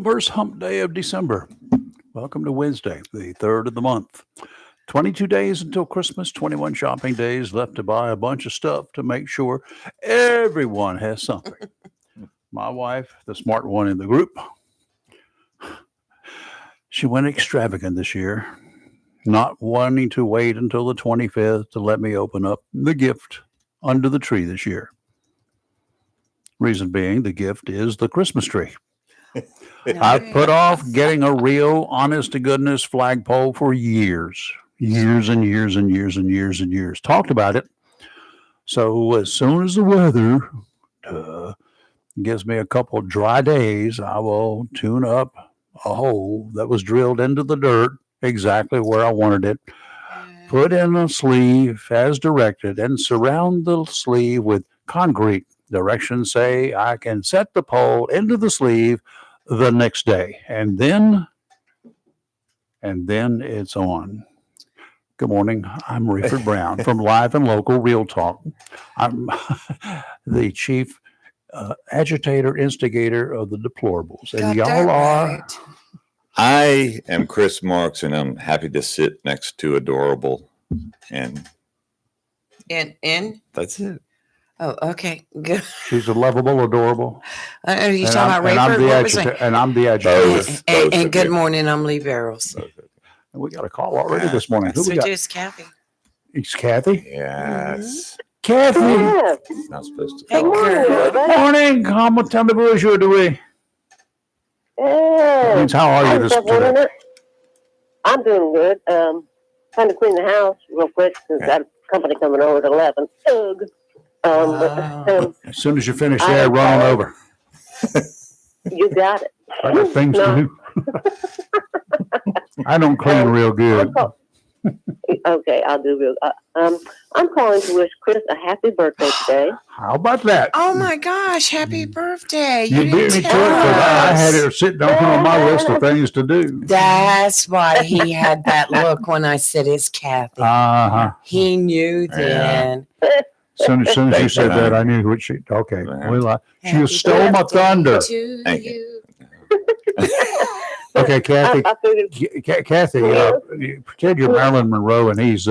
First hump day of December. Welcome to Wednesday, the third of the month. 22 days until Christmas, 21 shopping days left to buy a bunch of stuff to make sure everyone has something. My wife, the smart one in the group, she went extravagant this year, not wanting to wait until the 25th to let me open up the gift under the tree this year. Reason being, the gift is the Christmas tree. I've put off getting a real, honest to goodness flagpole for years and years and years and years and years. Talked about it. So as soon as the weather gives me a couple dry days, I will tune up a hole that was drilled into the dirt exactly where I wanted it, put in a sleeve as directed, and surround the sleeve with concrete. Directions say I can set the pole into the sleeve the next day, and then it's on. Good morning. I'm Rayford Brown from Live and Local Real Talk. I'm the chief agitator, instigator of the deplorables, and y'all are. Right. I am Chris Marks, and I'm happy to sit next to Adorable, and that's it. Oh, okay. Good. She's a lovable, adorable. Are you talking about Rayford? And I'm the agitator. And good morning. I'm Lee Barrows. And we got a call already this morning. Who we got? It's Kathy. It's Kathy. Yes. Kathy. Yes. Not supposed to. Hey, call. girl. Good morning. Comment tell me bonjour to we. Yes. How are you this today? I'm doing good. Trying to clean the house real quick because got a company coming over at 11. Ugh. As soon as you finish there, run on over. You got it. I got things to do. I don't clean real good. Okay, I'll do real. I'm calling to wish Chris a happy birthday today. How about that? Oh my gosh! Happy birthday! You beat me to it tell because I had us. it sitting on my list of things to do. That's why he had that look when I said it's Kathy. He knew then. As soon as you said that, I knew what she. Okay, she stole my thunder. Thank you. Okay, Kathy. I figured, Kathy, you pretend you're Marilyn Monroe and he's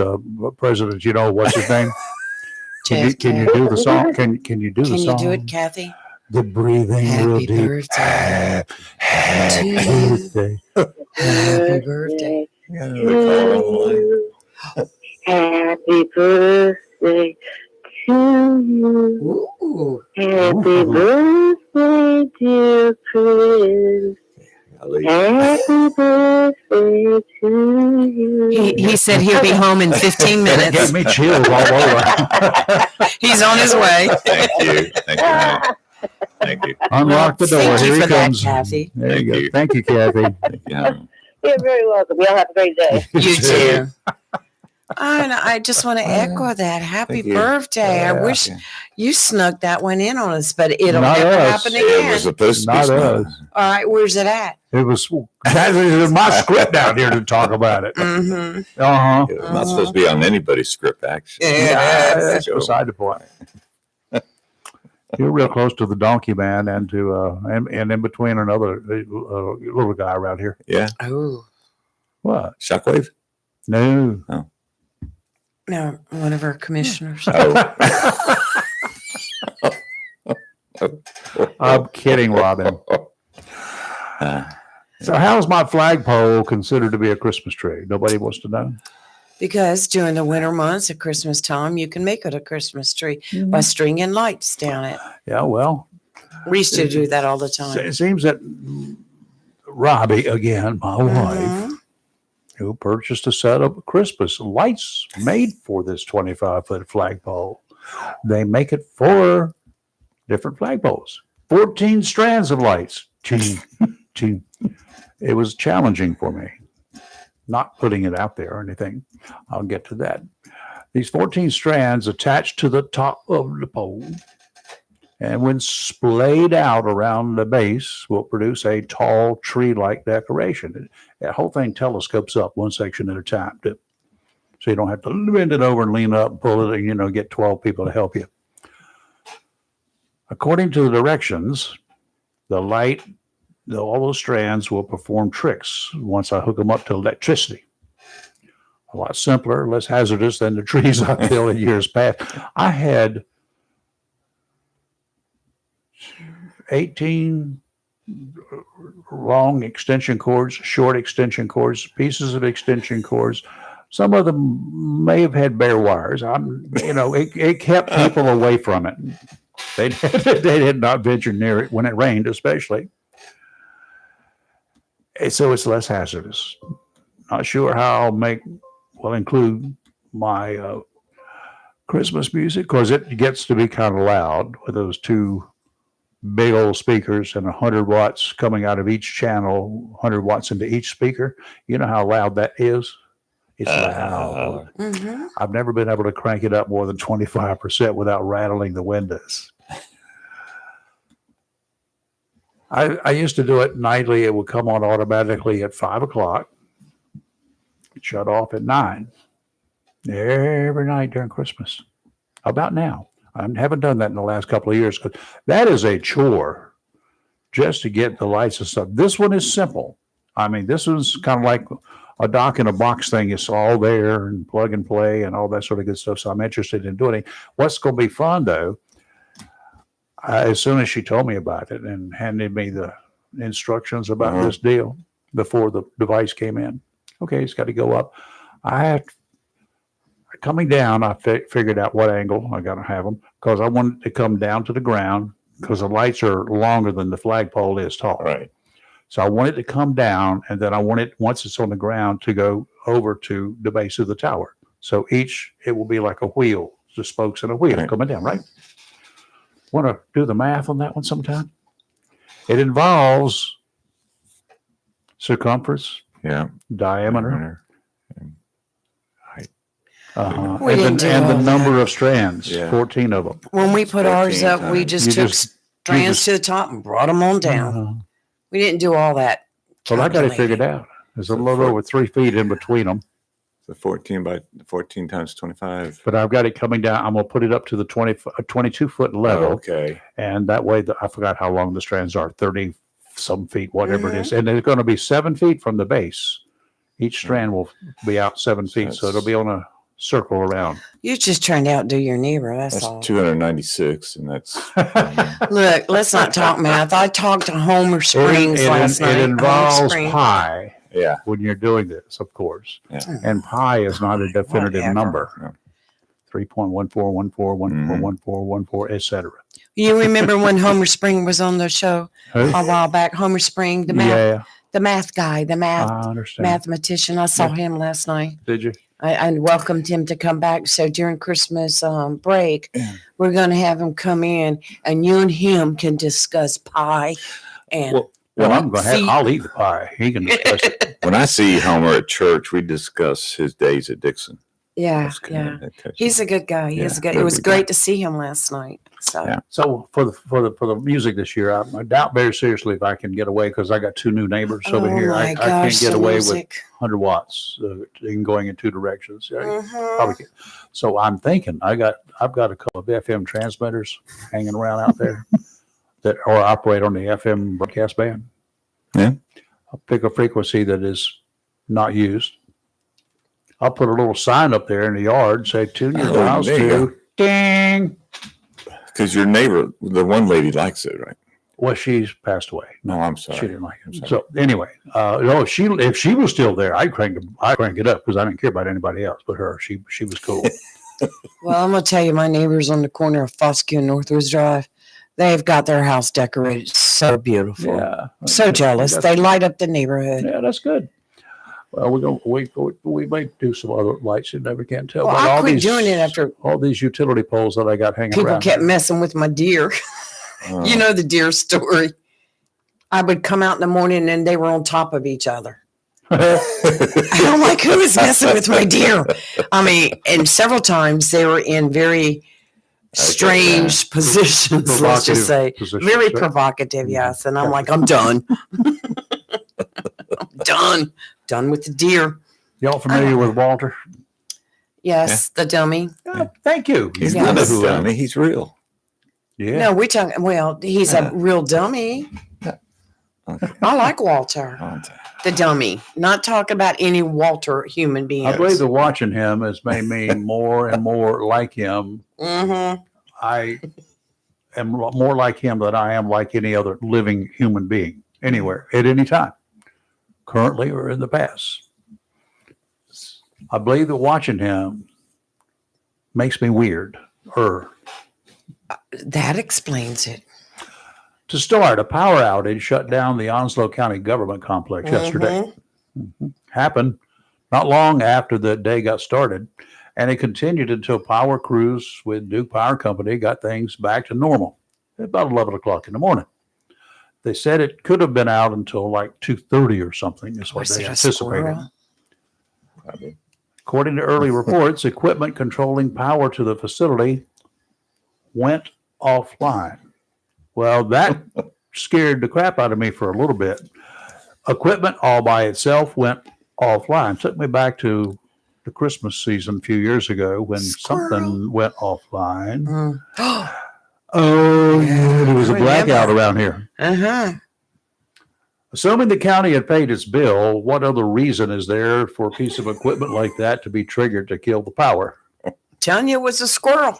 president. You know what's his name? Can you do the song? Can you do the song? Can you do it, Kathy? The breathing real Happy deep. birthday. Happy birthday. Happy birthday. Happy birthday to you. Ooh. Happy birthday, dear Chris. Happy birthday to you. He said he'll be home in 15 That gave minutes. me chills all over. He's on his way. Thank you. Honey. Thank you. Unlock the door. Thank you Here he for that, comes. Kathy. There you Thank go. you. Thank you, Kathy. Thank you, honey. You're very welcome. Y'all have a great day. You too. And I just want to echo that. Happy Thank you. birthday. I Yeah. wish you snuck that one in on us, but it'll Not never us. happen It was again. supposed to be Not smart. us. All right, where's it at? It was my script out here to talk about it. Mm-hmm. Uh-huh. It was not supposed to be on anybody's script, actually. Yeah. That's beside the point. You're real close to the donkey man and to and in between another little guy around here. Yeah. Oh, What? Shockwave? No. no, one of our commissioners. Oh. I'm kidding, Robin. So how's my flagpole considered to be a Christmas tree? Nobody wants to know. Because during the winter months at Christmas time, you can make it a Christmas tree by stringing lights down it. Yeah, well, We used to do that all the it time. seems that Robbie, again, my wife, Mhm. who purchased a set of Christmas lights made for this 25-foot flagpole. They make it 4 different flagpoles, 14 strands of lights. Ching, ching. It was challenging for me, not putting it out there or anything. I'll get to that. These 14 strands attached to the top of the pole, and when splayed out around the base, will produce a tall tree-like decoration. That whole thing telescopes up one section at a time, too. So you don't have to bend it over and lean up and pull it and, get 12 people to help you. According to the directions, the light, all those strands will perform tricks once I hook them up to electricity. A lot simpler, less hazardous than the trees I've built in years past. I had 18 long extension cords, short extension cords, pieces of extension cords. Some of them may have had bare wires. It kept people away from it. They did not venture near it when it rained, especially. And so it's less hazardous. Not sure how I'll include my Christmas music, because it gets to be kind of loud with those two big old speakers and 100 watts coming out of each channel, 100 watts into each speaker. You know how loud that is? It's loud. Mm-hmm. I've never been able to crank it up more than 25% without rattling the windows. I used to do it nightly. It would come on automatically at 5 o'clock. Shut off at 9. Every night during Christmas. About now. I haven't done that in the last couple of years, because that is a chore just to get the lights and stuff. This one is simple. I mean, this was kind of like a dock in a box thing. It's all there and plug and play and all that sort of good stuff. So I'm interested in doing it. What's going to be fun, though, as soon as she told me about it and handed me the instructions about this deal before the device came in. Okay, it's got to go up. Coming down, I figured out what angle I got to have them, because I want it to come down to the ground, because the lights are longer than the flagpole is tall. Right. So I want it to come down, and then I want it, once it's on the ground, to go over to the base of the tower. So it will be like a wheel, the spokes in a wheel coming down, right? Want to do the math on that one sometime? It involves circumference, diameter, We didn't do and the all number that. of strands, 14 of them. When we put ours up, we just You took just- strands to the top and brought them on down. We didn't do all that. Well, I got it calculating. figured out. There's a little over 3 feet in between them, So 14 by 14 times 25. but I've got it coming down. I'm going to put it up to the 22-foot level. Okay. And that way, I forgot how long the strands are, 30 some feet, whatever it is. And they're going to be 7 feet from the base. Each strand will be out 7 feet. So it'll be on a circle around. You're just trying to outdo your neighbor. That's That's all. 296, and that's Look, let's not talk math. I talked to Homer Springs last night. It Homer involves Springs. pi yeah. when you're doing this, of course. Yeah. And pi is not a definitive Whatever. number. 3.1414141414, etc. You remember when Homer Spring was on the show Who? a while back? Homer Spring, the math guy, the I understand. mathematician. I saw him last night. Did you? I welcomed him to come back. So during Christmas break, we're going to have him come in, and you and him can discuss pie and Well, I'm going to feet. I'll eat the pie. He can discuss it. When I see Homer at church, we discuss his days at Dixon. Yeah, That's yeah. That catches He's me. a good guy. He is a good. It really was good great to see him last night. So Yeah. So for the music this year, I doubt very seriously if I can get away, because I got 2 new neighbors over here. I can't get the away with music. 100 watts in going in 2 directions. Mhm. Probably can't. So I'm thinking I've got a couple of FM transmitters hanging around out there that operate on the FM broadcast band. Yeah. I'll pick a frequency that is not used. I'll put a little sign up there in the yard, say tune your dials there you to ding. Because your neighbor, the one lady, likes it, right? Well, she's passed away. No, I'm sorry. She didn't like I'm it. sorry. So anyway, no, if she was still there, I'd crank it up, because I didn't care about anybody else but her. She was cool. Well, I'm gonna tell you, my neighbors on the corner of Fosque and Northwoods Drive, they've got their house decorated so beautiful. Yeah. So jealous. They light up the neighborhood. Yeah, that's good. Well, we may do some other lights. You never can tell. Well, But I all quit these- doing it after all these utility poles that I got hanging people around. kept messing with my deer. You know the deer story. I would come out in the morning and they were on top of each other. I'm like, who is messing with my deer? I mean, and several times they were in very strange positions, let's just say. Positions, Very right? provocative, yes. And I'm like, I'm done. I'm done. Done with the deer. Y'all familiar with Walter? Yes, the dummy. Thank you. He's Yeah. not a Who, dummy. He's real. Yeah. No, we talk. Well, he's a real dummy. Okay. I like Walter, Walter. the dummy. Not talk about any Walter human being. I believe that watching him has made me more and more like him. Mm-hmm. I am more like him than I am like any other living human being anywhere at any time, currently or in the past. I believe that watching him makes me weird. That explains it. To start, a power outage shut down the Onslow County government complex yesterday. Happened not long after the day got started, and it continued until power crews with Duke Power Company got things back to normal at about 11 o'clock in the morning. They said it could have been out until like 2:30 or something is what Was they it a anticipated. squirrel? Probably. According to early reports, equipment controlling power to the facility went offline. Well, that scared the crap out of me for a little bit. Equipment all by itself went offline. Took me back to the Christmas season a few years ago when Squirrel. something went offline. Mm. Oh, yeah, there was a I blackout remember. around here. Uh-huh. Assuming the county had paid its bill, what other reason is there for a piece of equipment like that to be triggered to kill the power? Telling you it was a squirrel.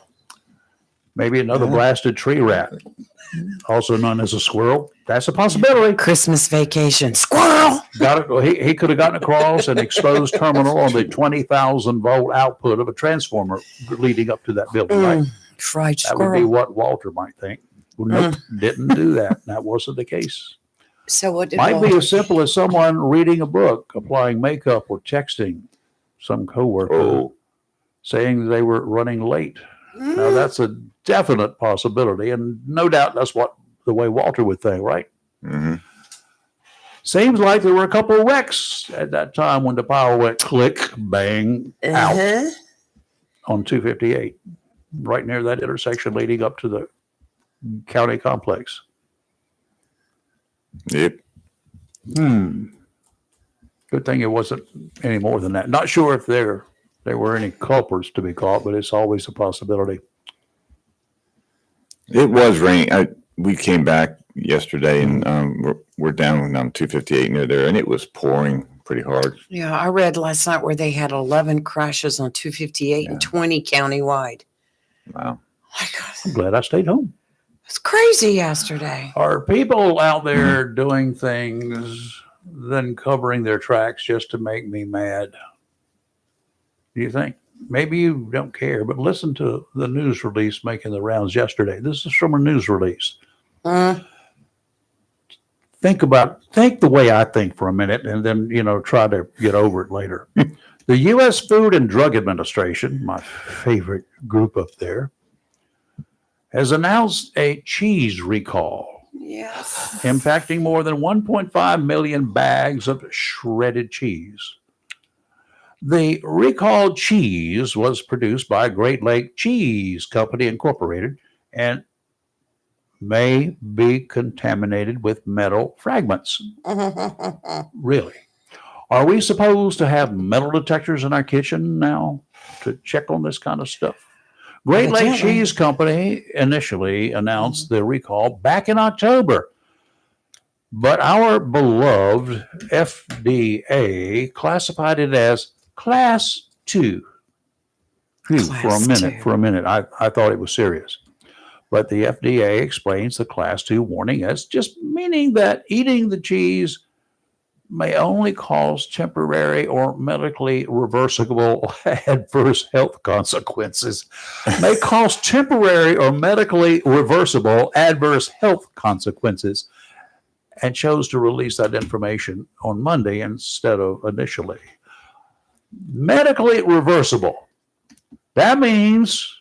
Maybe another blasted tree rat, also known as a squirrel. That's a possibility. Christmas vacation. Squirrel. He could have gotten across an exposed terminal on the 20,000 volt output of a transformer leading up to that building, right? Fried That would be squirrel. what Walter might think. Well, nope, didn't do that. That wasn't the case. So what did Might be Walter as simple as someone reading a book, applying makeup, or texting some coworker Oh, saying they were running late. Now that's a definite possibility, and no doubt that's the way Walter would think, right? hmm Seems like there were a couple of wrecks at that time when the power went click, bang, out Uh-huh. on 258, right near that intersection leading up to the county complex. Yep. Good thing it wasn't any more than that. Not sure if there were any culprits to be caught, but it's always a possibility. It was raining. We came back yesterday, and we're down on 258 near there, and it was pouring pretty hard. Yeah, I read last night where they had 11 crashes on 258 and 20 countywide. Wow. My God, I'm glad I stayed home. it's crazy yesterday. Are people out there doing things then covering their tracks just to make me mad? Do you think? Maybe you don't care, but listen to the news release making the rounds yesterday. This is from a news release. Think the way I think for a minute, and then, try to get over it later. The U.S. Food and Drug Administration, my favorite group up there, has announced a cheese recall Yes. impacting more than 1.5 million bags of shredded cheese. The recalled cheese was produced by Great Lake Cheese Company Incorporated and may be contaminated with metal fragments. Really? Are we supposed to have metal detectors in our kitchen now to check on this kind of stuff? Great Lake Evidently. Cheese Company initially announced the recall back in October, but our beloved FDA classified it as Class 2. Class For a minute, I thought it was serious. But the FDA explains the Class 2 warning as just meaning that eating the cheese may only cause temporary or medically reversible adverse health consequences. May cause temporary or medically reversible adverse health consequences, and chose to release that information on Monday instead of initially. Medically reversible. That means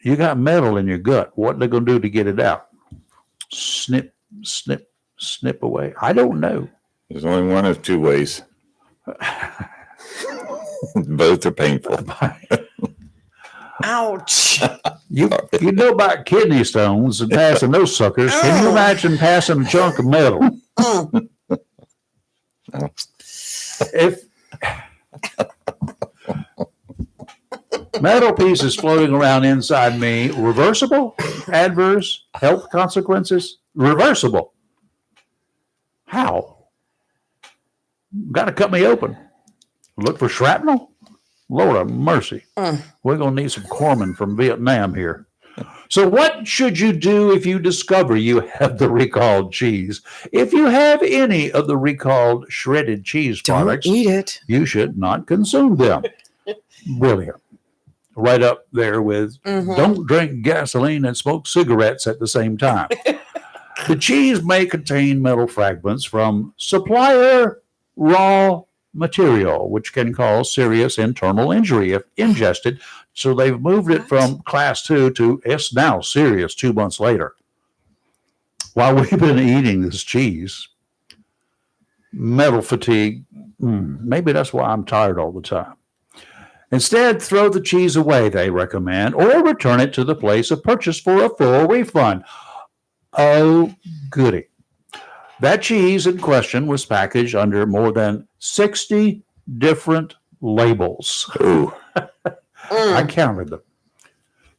you got metal in your gut. What are they going to do to get it out? Snip, snip, snip away. I don't know. There's only one of two ways. Both are painful. Ouch. You know about kidney stones and passing those suckers. Can you imagine passing a chunk of metal? If Metal pieces floating around inside me. Reversible? Adverse health consequences? Reversible. How? Got to cut me open. Look for shrapnel? Lord of mercy. We're going to need some corpsmen from Vietnam here. So what should you do if you discover you have the recalled cheese? If you have any of the recalled shredded cheese Don't products, eat it. you should not consume them. Brilliant. Right up there with don't drink gasoline and smoke cigarettes at the same time. The cheese may contain metal fragments from supplier raw material, which can cause serious internal injury if ingested. So they've moved it from class 2 to it's now serious 2 months later. While we've been eating this cheese, metal fatigue, maybe that's why I'm tired all the time. Instead, throw the cheese away, they recommend, or return it to the place of purchase for a full refund. Oh, goody. That cheese in question was packaged under more than 60 different labels. Ooh. I counted them.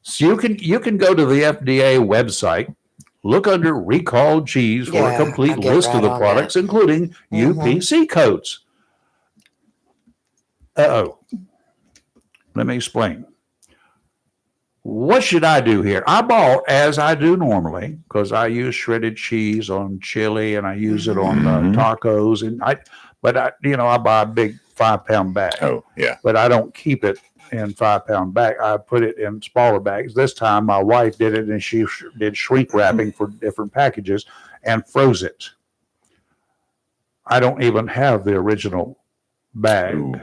So you can go to the FDA website, look under recalled cheese for a complete I'll get list of right the on products, including UPC codes. Let me explain. What should I do here? I bought, as I do normally, because I use shredded cheese on chili and I use it on tacos, and I buy a big 5-pound bag. Oh, yeah. But I don't keep it in 5-pound bag. I put it in smaller bags. This time my wife did it, and she did shrink wrapping for different packages and froze it. I don't even have the original bag. Ooh.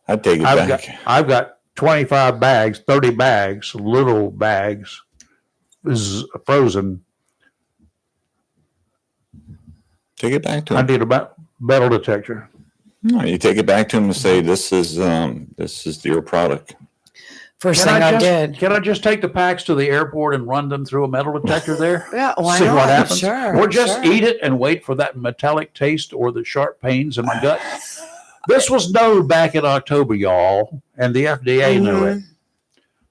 I'd take it back. I've got 25 bags, 30 bags, little bags, frozen. Take it back to I him. need a metal detector. No, you take it back to him and say, "This is your product." First thing I did. Can I just take the packs to the airport and run them through a metal detector there? Yeah, why See not? what happens? Sure, or just sure. eat it and wait for that metallic taste or the sharp pains in my gut. This was known back in October, y'all, and the FDA knew it.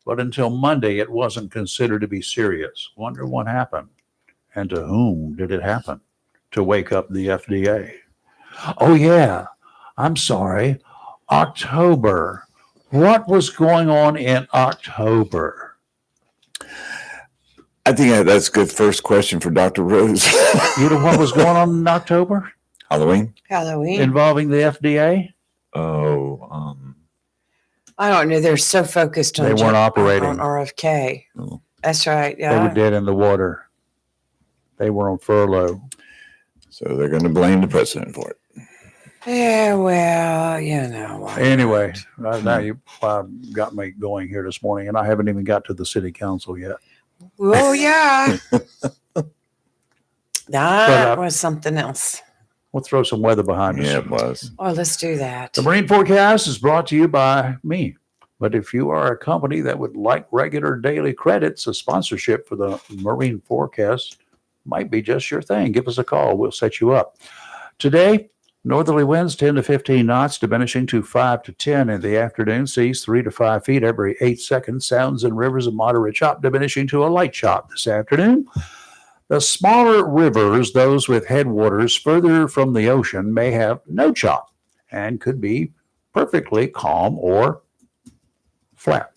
But until Monday, it wasn't considered to be serious. Wonder what happened. And to whom did it happen? To wake up the FDA. Oh, yeah. I'm sorry. October. What was going on in October? I think that's a good first question for Dr. Rose. You know what was going on in October? Halloween? Halloween. Involving the FDA? Oh, I don't know. They're so focused on They weren't operating. on RFK. Oh. That's right. They were Yeah. dead in the water. They were on furlough. so they're going to blame the president for it. Yeah. Well, you know. why Anyway, not? now you got me going here this morning, and I haven't even got to the city council yet. Oh yeah. That But, was something else. We'll throw some weather behind us. Yeah, it was. Oh, let's do that. The Marine Forecast is brought to you by me. But if you are a company that would like regular daily credits, a sponsorship for the Marine Forecast might be just your thing. Give us a call. We'll set you up. Today, northerly winds 10 to 15 knots, diminishing to 5 to 10 in the afternoon. Seas 3 to 5 feet every 8 seconds. Sounds and rivers a moderate chop, diminishing to a light chop this afternoon. The smaller rivers, those with headwaters further from the ocean, may have no chop and could be perfectly calm or flat.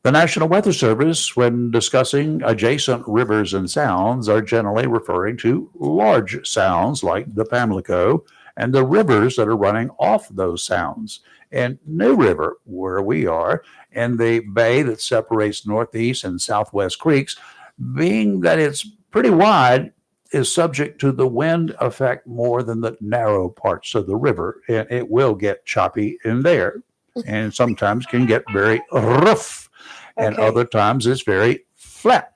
The National Weather Service, when discussing adjacent rivers and sounds, are generally referring to large sounds like the Pamlico and the rivers that are running off those sounds. And New River, where we are, and the bay that separates Northeast and Southwest Creeks, being that it's pretty wide, is subject to the wind effect more than the narrow parts of the river. And it will get choppy in there and sometimes can get very rough. And Okay. other times it's very flat.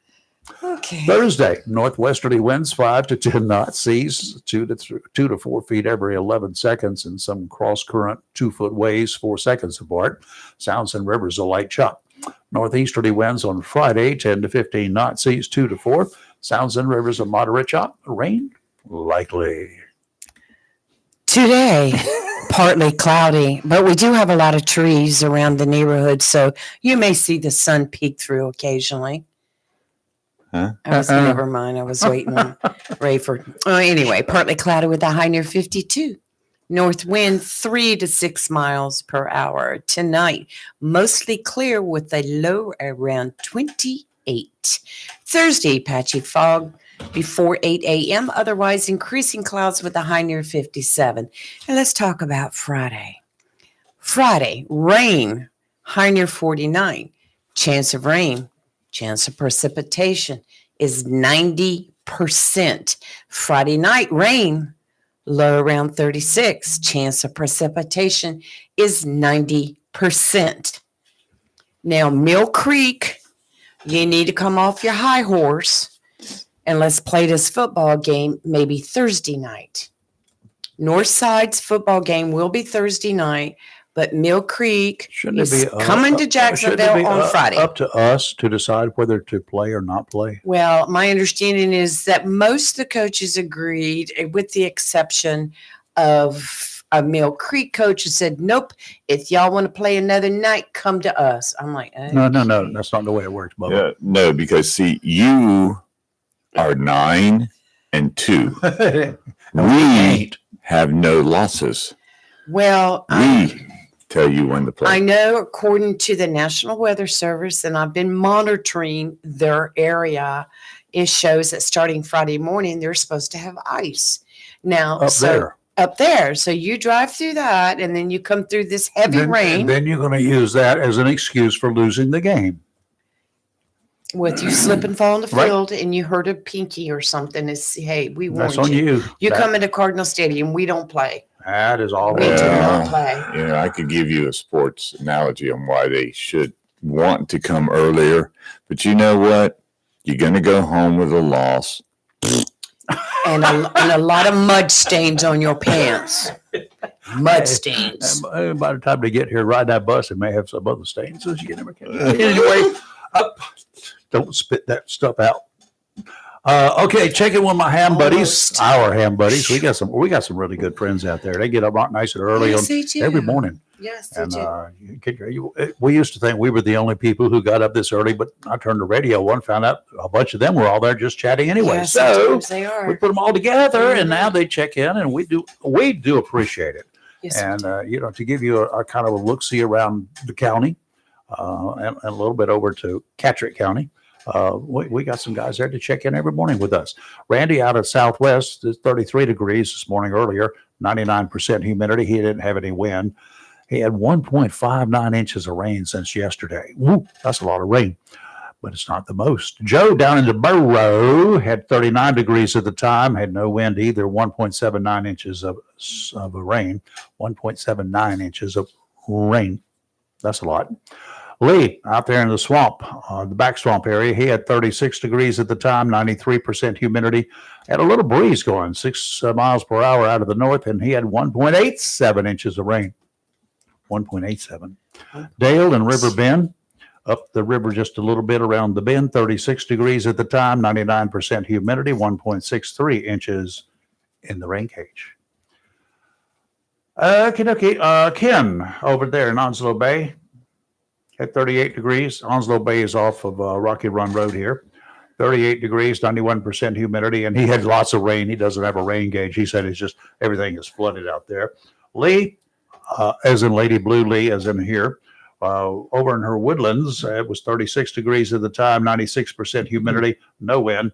Okay. Thursday, northwesterly winds 5 to 10 knots, seas 2 to 4 feet every 11 seconds, and some cross current 2-foot waves 4 seconds apart. Sounds and rivers a light chop. Northeasterly winds on Friday 10 to 15 knots, seas 2 to 4. Sounds and rivers a moderate chop. Rain likely. Today, partly cloudy, but we do have a lot of trees around the neighborhood, so you may see the sun peek through occasionally. Huh? Never mind. I was waiting on Ray for. Anyway, partly cloudy with a high near 52. North wind 3 to 6 miles per hour. Tonight, mostly clear with a low around 28. Thursday, patchy fog before 8 a.m. Otherwise, increasing clouds with a high near 57. And let's talk about Friday. Friday, rain, high near 49. Chance of rain, chance of precipitation is 90%. Friday night, rain, low around 36. Chance of precipitation is 90%. Now, Mill Creek, you need to come off your high horse and let's play this football game maybe Thursday night. Northside's football game will be Thursday night, but Mill Creek is coming to Jacksonville on Friday. Up to us to decide whether to play or not play. Well, my understanding is that most of the coaches agreed, with the exception of a Mill Creek coach who said, nope, if y'all want to play another night, come to us. I'm like, okay. No, that's not the way it works, Bubba. Yeah, no, because see, you are 9-2. We have no losses. Well, We tell you when to play. I know according to the National Weather Service, and I've been monitoring their area, it shows that starting Friday morning, they're supposed to have ice. Now, up there. So you drive through that, and then you come through this heavy rain. And then you're going to use that as an excuse for losing the game. With you slip and fall in the Right. field and you hurt a pinky or something, it's, hey, we warned That's on you. You That- come into Cardinal Stadium, we don't play. That is all. We do not play. You know, I could give you a sports analogy on why they should want to come earlier, but you know what? You're going to go home with a loss. And a lot of mud stains on your pants. Mud stains. And by the time they get here, ride that bus, it may have some other stains. So you never can. Anyway, don't spit that stuff out. Okay, checking with my ham buddies, our ham buddies. We got some really good friends out there. They get up nice and early Yes, they do. every morning. Yes, they And do. we used to think we were the only people who got up this early, but I turned the radio on, found out a bunch of them were all there just chatting anyway. Yes, So sometimes they are. we put them all together, and now they check in, and we do appreciate it. Yes, And to give you a kind of a look-see around the county, and a little bit over to Catterick County. We got some guys there to check in every morning with us. Randy out of Southwest is 33 degrees this morning earlier, 99% humidity. He didn't have any wind. He had 1.59 inches of rain since yesterday. Woo, that's a lot of rain, but it's not the most. Joe down in the Borough had 39 degrees at the time, had no wind either, 1.79 inches of rain, 1.79 inches of rain. That's a lot. Lee, out there in the swamp, the back swamp area, he had 36 degrees at the time, 93% humidity, had a little breeze going 6 miles per hour out of the north, and he had 1.87 inches of rain. 1.87. Dale and River Bend, up the river just a little bit around the bend, 36 degrees at the time, 99% humidity, 1.63 inches in the rain cage. Ken over there in Onslow Bay at 38 degrees. Onslow Bay is off of Rocky Run Road here. 38 degrees, 91% humidity, and he had lots of rain. He doesn't have a rain gauge. He said it's just everything is flooded out there. Lee, as in Lady Blue Lee, as in here, over in her woodlands, it was 36 degrees at the time, 96% humidity, no wind,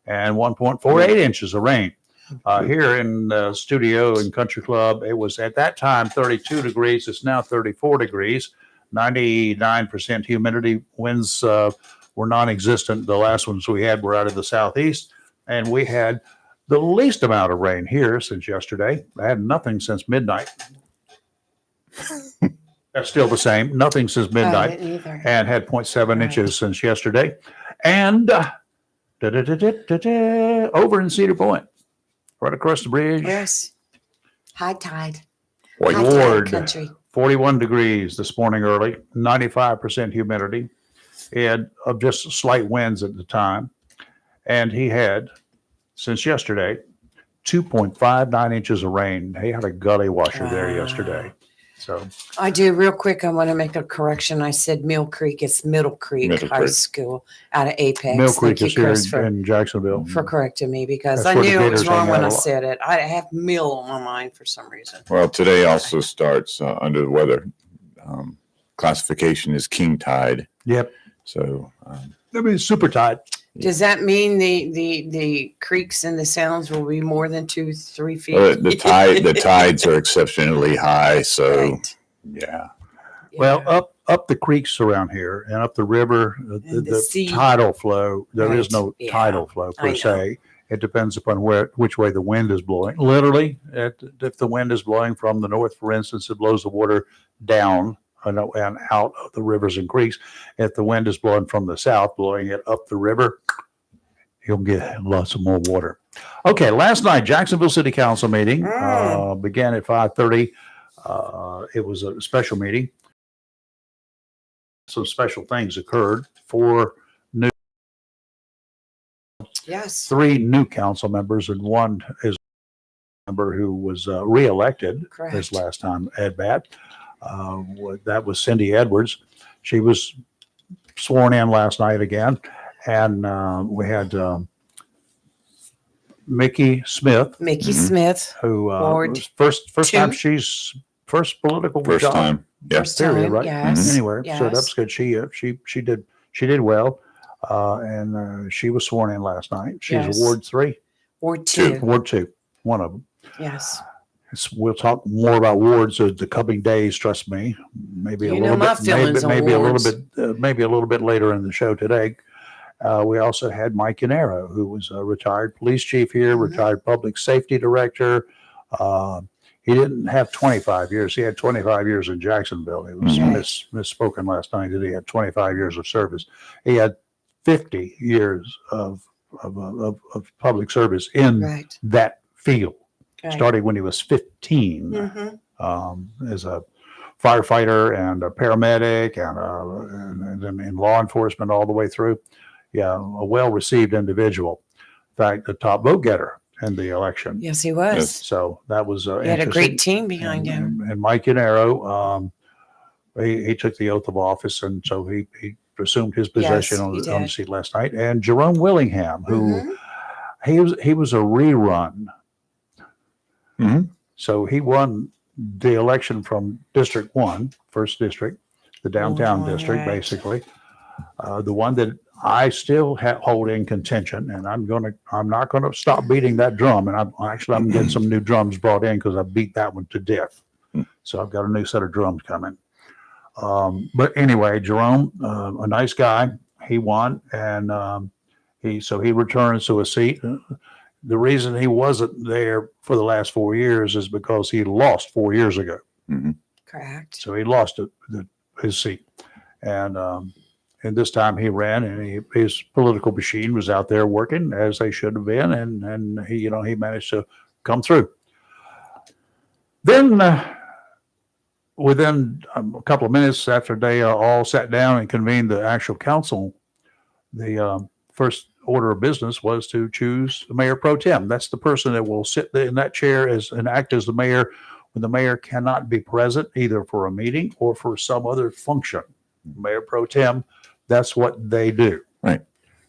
and 1.48 inches of rain. Here in the studio and country club, it was at that time 32 degrees. It's now 34 degrees, 99% humidity. Winds were non-existent. The last ones we had were out of the southeast, and we had the least amount of rain here since yesterday. I had nothing since midnight. That's still the same. Nothing since midnight, and had 0.7 inches since yesterday. And over in Cedar Point, right across the bridge. Yes. High tide. White High tide Ward, country. 41 degrees this morning early, 95% humidity. He had just slight winds at the time. And he had, since yesterday, 2.59 inches of rain. They had a gully washer there Wow. yesterday. So I do real quick. I want to make a correction. I said Mill Creek. It's Middle Creek Middle High Creek. School out of Apex. Mill Thank Creek you, is here Chris, in Jacksonville. for correcting me because That's I where the knew it was Gators wrong hang when out I a lot. said it. I have Mill on my mind for some reason. Well, today also starts under the weather. Classification is king tide. Yep. So, I mean, it's super tight. Does that mean the creeks and the sounds will be more than 2-3 feet? the tides are exceptionally high. So, Right. yeah. Well, Yeah. up the creeks around here and up the river, And the sea. tidal flow. There is Right. no Yeah. tidal flow I per know. se. It depends upon which way the wind is blowing. Literally, if the wind is blowing from the north, for instance, it blows the water down and out of the rivers and creeks. If the wind is blowing from the south, blowing it up the river, you'll get lots of more water. Okay, last night, Jacksonville City Council meeting began at 5:30. It was a special meeting. Some special things occurred. Yes. 3 new council members, and 1 is a member who was reelected Correct. this last time at bat. That was Cindy Edwards. She was sworn in last night again. And we had Mickey Smith, Mickey Mhm. Smith. who Ward was first 2. time she's first political First job time. Yeah. First period, time. right? Yes. Anywhere. So Yes. that's good. She did well, and she was sworn in last night. She's Yes. Ward 3, Ward 2. Ward 2, one of them. Yes. We'll talk more about wards of the coming days. Trust me. Maybe a You know little my bit, feelings on maybe a wards. little bit, maybe a little bit later in the show today. We also had Mike Yanero, who was a retired police chief here, Mhm. retired public safety director. He didn't have 25 years. He had 25 years in Jacksonville. He was Mhm. misspoken last night that he had 25 years of service. He had 50 years of public service in Right. that field, Right. starting when he was 15 Mm-hmm. as a firefighter and a paramedic and then in law enforcement all the way through. Yeah, a well-received individual. In fact, the top vote getter in the election. Yes, he was. Yes. So that was He had a interesting. great team behind him. And Mike Yanero, he took the oath of office, and so he assumed his possession Yes, on he the did. seat last night. And Jerome Willingham, who Mhm. he was a rerun. Mhm. So he won the election from District 1, first district, the downtown district, Right. basically. The one that I still hold in contention, and I'm not gonna stop beating that drum. And I'm getting some new drums brought in because I beat that one to death. So I've got a new set of drums coming. But anyway, Jerome, a nice guy, he won, and he returns to a seat. The reason he wasn't there for the last 4 years is because he lost 4 years ago. Mhm. Correct. So he lost his seat, and this time he ran, and his political machine was out there working as they should have been, and he managed to come through. Then within a couple of minutes after they all sat down and convened the actual council, the first order of business was to choose the mayor pro tem. That's the person that will sit in that chair and act as the mayor when the mayor cannot be present, either for a meeting or for some other function. Mayor pro tem, that's what they do. Right.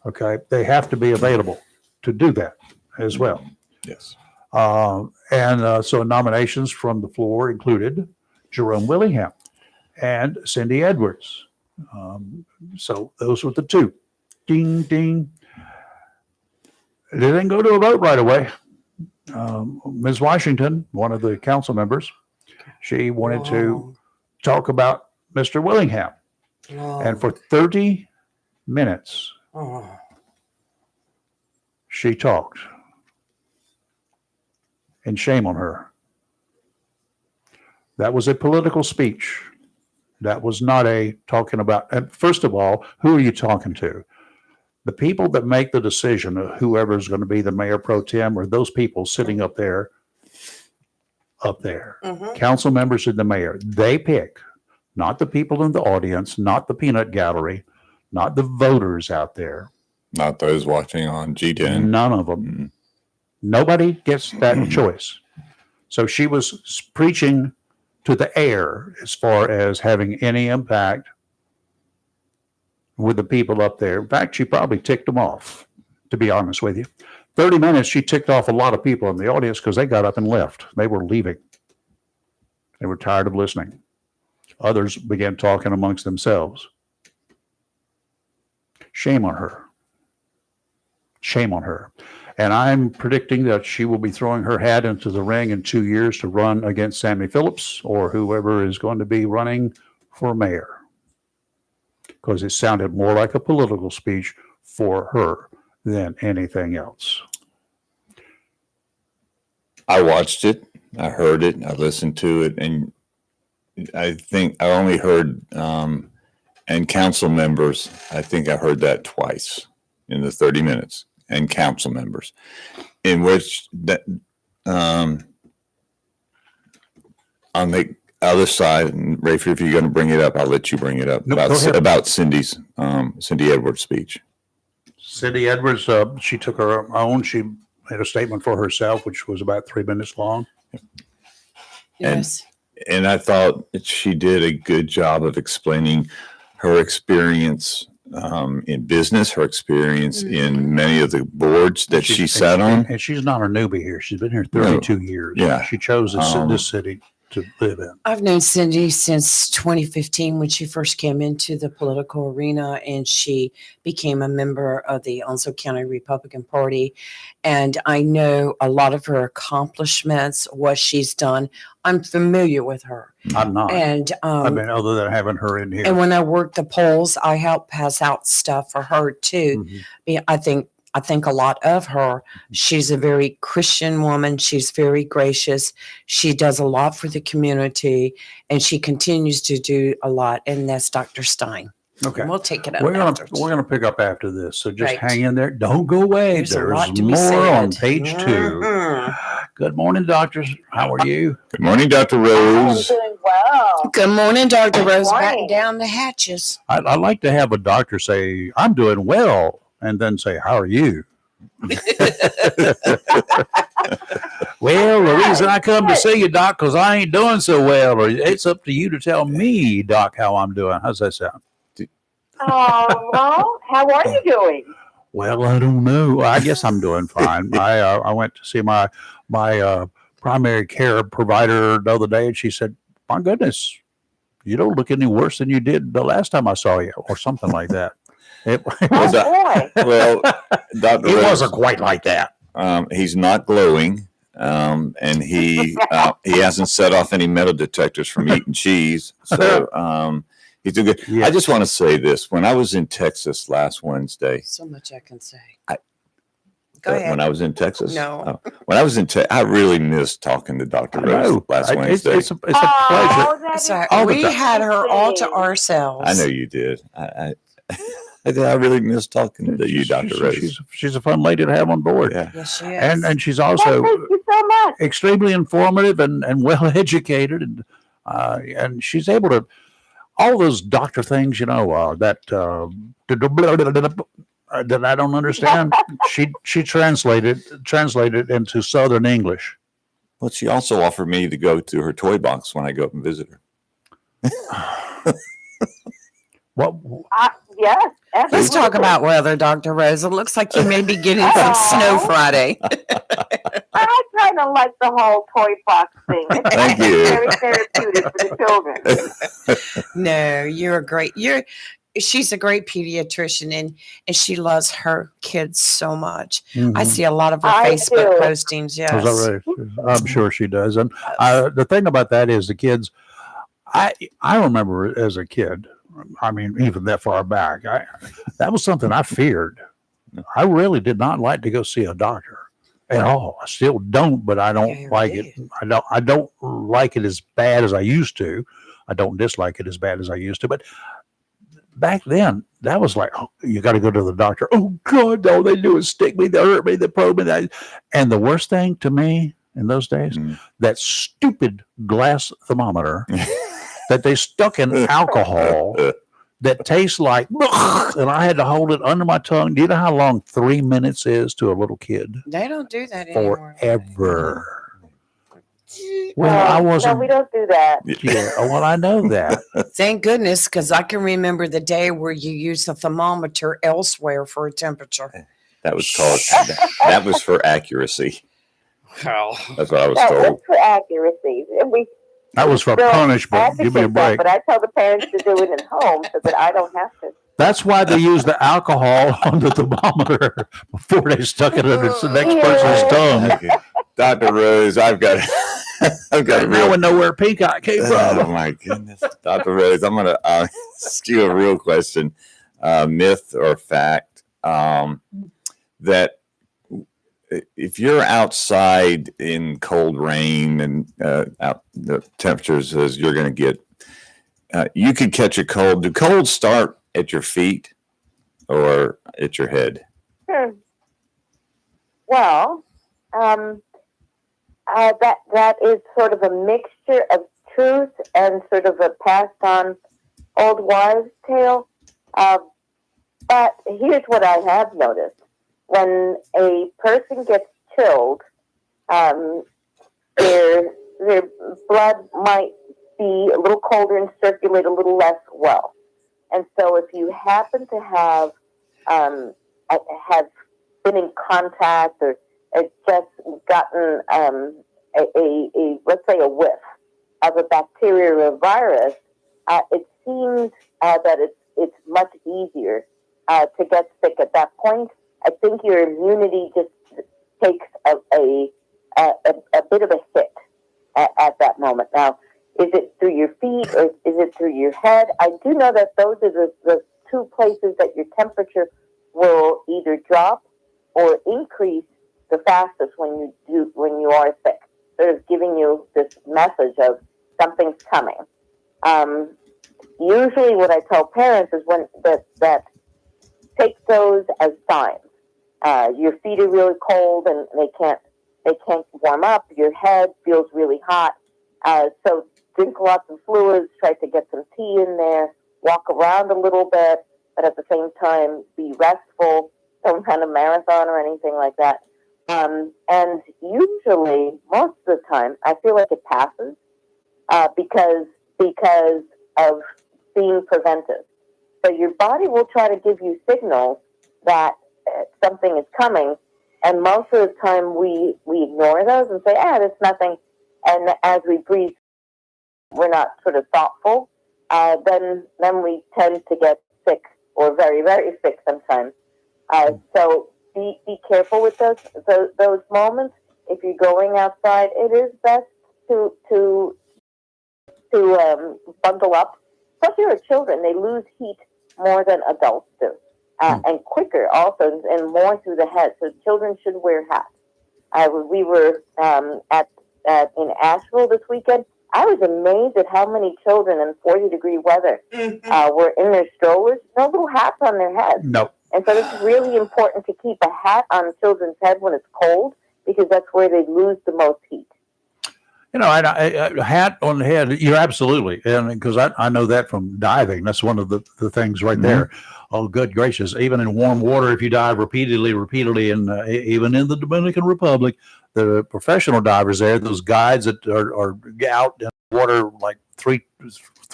Okay. They have to be available to do that as well. Yes. So nominations from the floor included Jerome Willingham and Cindy Edwards. So those were the 2. Ding, ding. They didn't go to a vote right away. Ms. Washington, one of the council members, she wanted to talk about Mr. Willingham. And for 30 minutes, she talked. And shame on her. That was a political speech. That was not a talking about. And first of all, who are you talking to? The people that make the decision of whoever is going to be the mayor pro tem are those people sitting up there. Mhm. Council members and the mayor. They pick, not the people in the audience, not the peanut gallery, not the voters out there. Not those watching on G10. None of them. Nobody gets that choice. So she was preaching to the air as far as having any impact with the people up there. In fact, she probably ticked them off, to be honest with you. 30 minutes, she ticked off a lot of people in the audience because they got up and left. They were leaving. They were tired of listening. Others began talking amongst themselves. Shame on her. Shame on her. And I'm predicting that she will be throwing her hat into the ring in 2 years to run against Sammy Phillips or whoever is going to be running for mayor. Because it sounded more like a political speech for her than anything else. I watched it. I heard it. I listened to it. And I think I only heard, and council members, I think I heard that twice in the 30 minutes, and council members, in which that on the other side, and Rafe, if you're going to bring it up, I'll let you bring it up, No, go ahead. about Cindy Edwards' speech. Cindy Edwards, she took her own. She made a statement for herself, which was about 3 minutes long. Yes. And I thought that she did a good job of explaining her experience in business, her experience in many of the boards that she sat on. And she's not a newbie here. She's been here 32 years. Yeah. She chose this city to live in. I've known Cindy since 2015 when she first came into the political arena, and she became a member of the Onslow County Republican Party. And I know a lot of her accomplishments, what she's done. I'm familiar with her. I'm not. And I mean, other than having her in here. and when I worked the polls, I helped pass out stuff for her too. Mhm. Yeah, I think a lot of her. She's a very Christian woman. She's very gracious. She does a lot for the community, and she continues to do a lot. And that's Dr. Stein. Okay. And we'll take it up We're afterwards. gonna pick up after this. So just Right. hang in there. Don't go away. There's a lot There's to be more on said. page 2. Mhm. Good morning, doctors. How are you? Good morning, Dr. I'm Rose. doing well. Good morning, Dr. Rose. Morning. Batten down the hatches. I like to have a doctor say, "I'm doing well," and then say, "How are you?" Well, the reason I come to see you, Doc, because I ain't doing so well, or it's up to you to tell me, Doc, how I'm doing. How's that sound? Oh, well, how are you doing? Well, I don't know. I guess I'm doing fine. I went to see my primary care provider the other day, and she said, "My goodness, you don't look any worse than you did the last time I saw you," or something like that. It Oh, boy. Well, Dr. it Rose, wasn't quite like that. he's not glowing, and he hasn't set off any metal detectors from eating cheese. So he's doing good. Yes. I just want to say this: when I was in Texas last Wednesday, So much I can say. I- Go ahead. when I was in Texas, No. when I was in Texas, I really missed talking to Dr. I know. Rose last It's Wednesday. a pleasure. Oh, that is Sorry, all the we time. had her all to interesting. ourselves. I know you did. I really missed talking to you, Dr. Rose. She's a fun lady to have on board. Yeah. Yes, she is. And she's Well, also thank you so much. extremely informative and well educated, and she's able to all those doctor things, that I don't understand. she translated into Southern English. Well, she also offered me to go to her toy box when I go up and visit her. What? Yes, Let's absolutely. talk about weather, Dr. Rose. It looks like you may be getting some snow Friday. I kind of like the whole toy box thing. It's Thank you. very therapeutic for the children. No, she's a great pediatrician, and she loves her kids so much. I see a lot of her I Facebook do. postings. Yes. Is that right? I'm sure she does. And the thing about that is the kids. I remember as a kid. I mean, even that far back, that was something I feared. I really did not like to go see a doctor at all. I still don't, but I don't Yeah, you like did. it. I don't like it as bad as I used to. I don't dislike it as bad as I used to. But back then, that was like, oh, you got to go to the doctor. Oh God, all they do is stick me, they hurt me, they probe me. And the worst thing to me in those days, that stupid glass thermometer that they stuck in alcohol that tastes like, and I had to hold it under my tongue. Do you know how long 3 minutes is to a little kid? They don't do that anymore. Forever. Well, I No, wasn't. we don't do that. Yeah, well, I know that. Thank goodness, because I can remember the day where you used a thermometer elsewhere for a temperature. That was called, that was for accuracy. Well, That's what I was That was told. for accuracy. And we That was for still punishment. Give me a advocate that, break. but I tell the parents to do it at home so that I don't have to. That's why they use the alcohol on the thermometer before they stuck it under the next person's tongue. Okay. Dr. Rose, I've got a Now we real. know where pink eye came Oh from. my goodness, Dr. Rose, I'm gonna ask you a real question, myth or fact, that if you're outside in cold rain and out the temperatures as you're going to get, you could catch a cold. Do colds start at your feet or at your head? Well, that is sort of a mixture of truth and sort of a passed on old wives' tale. But here's what I have noticed: when a person gets chilled, their blood might be a little colder and circulate a little less well. And so, if you happen to have been in contact or just gotten a let's say a whiff of a bacteria or a virus, it seems that it's much easier to get sick at that point. I think your immunity just takes a bit of a hit at that moment. Now, is it through your feet or is it through your head? I do know that those are the two places that your temperature will either drop or increase the fastest when you are sick, sort of giving you this message of something's coming. Usually what I tell parents is when that take those as signs. Your feet are really cold and they can't warm up. Your head feels really hot. So drink lots of fluids, try to get some tea in there, walk around a little bit, but at the same time be restful, don't run a marathon or anything like that. And usually, most of the time, I feel like it passes because of being preventive. So your body will try to give you signals that something is coming, and most of the time we ignore those and say, there's nothing. And as we breathe, we're not sort of thoughtful. Then we tend to get sick or very, very sick sometimes. So be careful with those moments. If you're going outside, it is best to bundle up. Especially with children, they lose heat more than adults do, and quicker also, and more through the head. So children should wear hats. We were in Asheville this weekend. I was amazed at how many children in 40-degree weather were in their strollers, no little hats on their heads. No. And so it's really important to keep a hat on children's head when it's cold, because that's where they lose the most heat. You know, a hat on the head, you're absolutely. And because I know that from diving. That's one of the things right there. Oh, good gracious. Even in warm water, if you dive repeatedly, and even in the Dominican Republic, the professional divers there, those guides that are out in water like three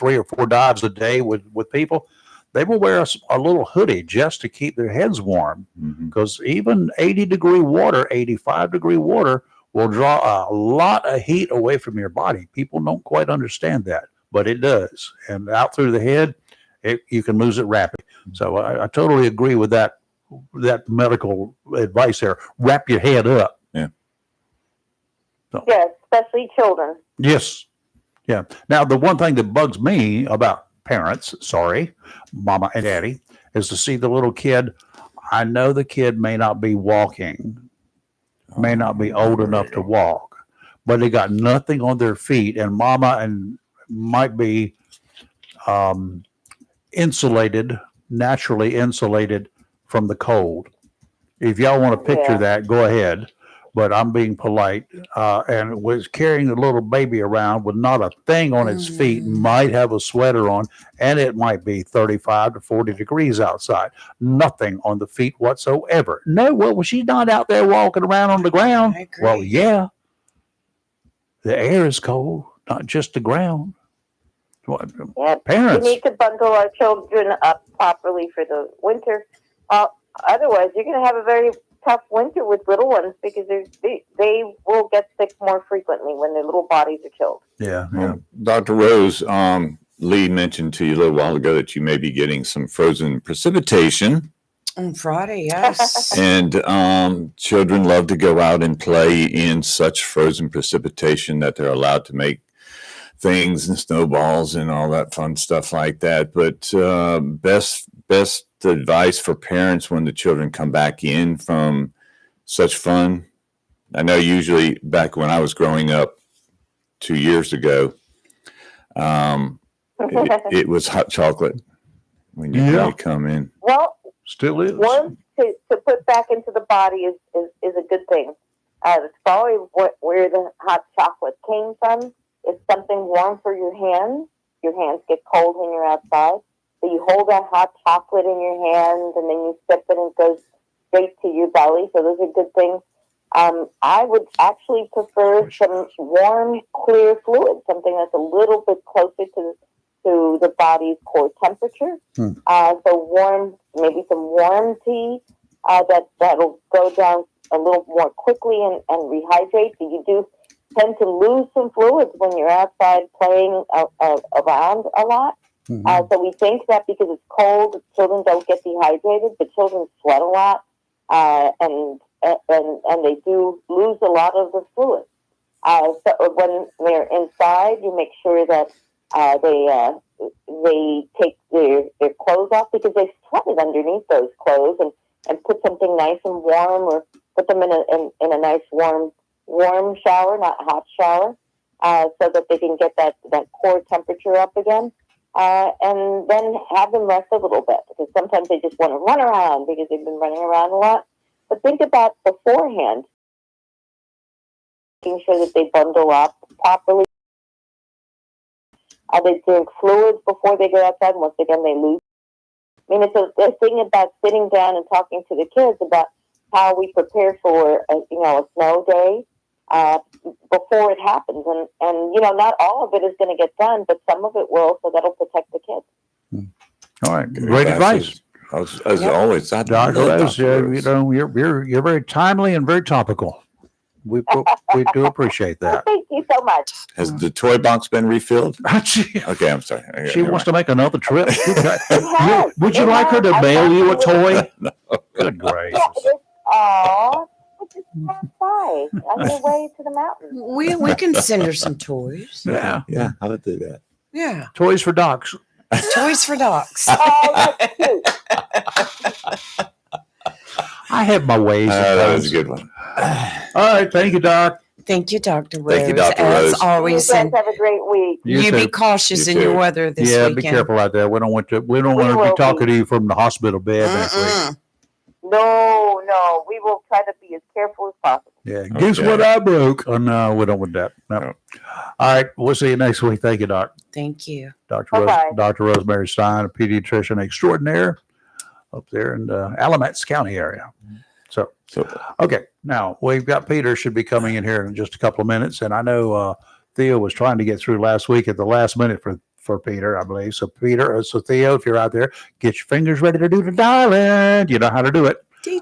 or four dives a day with people, they will wear a little hoodie just to keep their heads warm, because even 80-degree water, 85-degree water will draw a lot of heat away from your body. People don't quite understand that, but it does. And out through the head, you can lose it rapidly. So I totally agree with that medical advice there. Wrap your head up. Yeah. So. Yes, especially children. Yes. Yeah. Now, the one thing that bugs me about parents, mama and daddy, is to see the little kid. I know the kid may not be walking, may not be old enough to walk, but they got nothing on their feet, and mama and might be naturally insulated from the cold. If y'all want to picture that, go ahead. but I'm being polite, and was carrying the little baby around with not a thing on its feet, might have a sweater on, and it might be 35 to 40 degrees outside. Nothing on the feet whatsoever. No, well, she's not out there walking around on the ground. I agree. Well, yeah, the air is cold, not just the ground. What, Yeah, parents? we need to bundle our children up properly for the winter. Otherwise, you're going to have a very tough winter with little ones because they will get sick more frequently when their little bodies are chilled. Yeah. Dr. Rose, Lee mentioned to you a little while ago that you may be getting some frozen precipitation. On Friday, yes. And children love to go out and play in such frozen precipitation that they're allowed to make things and snowballs and all that fun stuff like that. But best advice for parents when the children come back in from such fun. I know usually back when I was growing up 2 years ago, it was hot chocolate when you come in. Well, Still is. warm to put back into the body is a good thing. It's probably where the hot chocolate came from. It's something warm for your hands. Your hands get cold when you're outside. So you hold that hot chocolate in your hand and then you sip it and it goes straight to your belly. So those are good things. I would actually prefer some warm, clear fluid, something that's a little bit closer to the body's core temperature. So warm, maybe some warm tea that'll go down a little more quickly and rehydrate. So you do tend to lose some fluids when you're outside playing around a lot. So we think that because it's cold, children don't get dehydrated, but children sweat a lot, and they do lose a lot of the fluid. So when they're inside, you make sure that they take their clothes off because they sweated underneath those clothes, and put something nice and warm, or put them in a nice warm shower, not hot shower, so that they can get that core temperature up again. And then have them rest a little bit because sometimes they just want to run around because they've been running around a lot. But think about beforehand, making sure that they bundle up properly. They drink fluids before they go outside. Once again, they lose. I mean, it's a thing about sitting down and talking to the kids about how we prepare for a snow day before it happens, and not all of it is going to get done, but some of it will, so that'll protect the kids. All right, great advice, as always. Dr. Rose. You're very timely and very topical. We do appreciate that. Thank you so much. Has the toy box been refilled? She Okay, I'm sorry. she wants to make another trip. has. Would you It like her has. to I mail thought you a you would- toy? No. Good gracious. Just pass by on your way to the mountain. We can send her some toys. Yeah. Yeah, I would do that. Yeah. Toys for docs. Toys for dogs. Oh, that's cute. I have my ways. That was a good one. All right. Thank you, Doc. Thank you, Dr. Rose. Thank you, Dr. As Rose. You always, guys and have a great week. you be too. cautious You in your too. weather this Yeah, weekend. be careful out there. We don't want to We be will talking be. to you from the hospital bed next week. Mm-mm. No, we will try to be as careful as possible. Yeah. Guess Okay. what I broke? Oh, no, we don't want that. No. No. All right. We'll see you next week. Thank you, Doc. Thank you. Bye-bye. Dr. Rosemary Stein, a pediatrician extraordinaire up there in the Alamance County area. So, okay. Now we've got Peter should be coming in here in just a couple of minutes. And I know Theo was trying to get through last week at the last minute for Peter, I believe. So so Theo, if you're out there, get your fingers ready to do the dial-in. You know how to do it.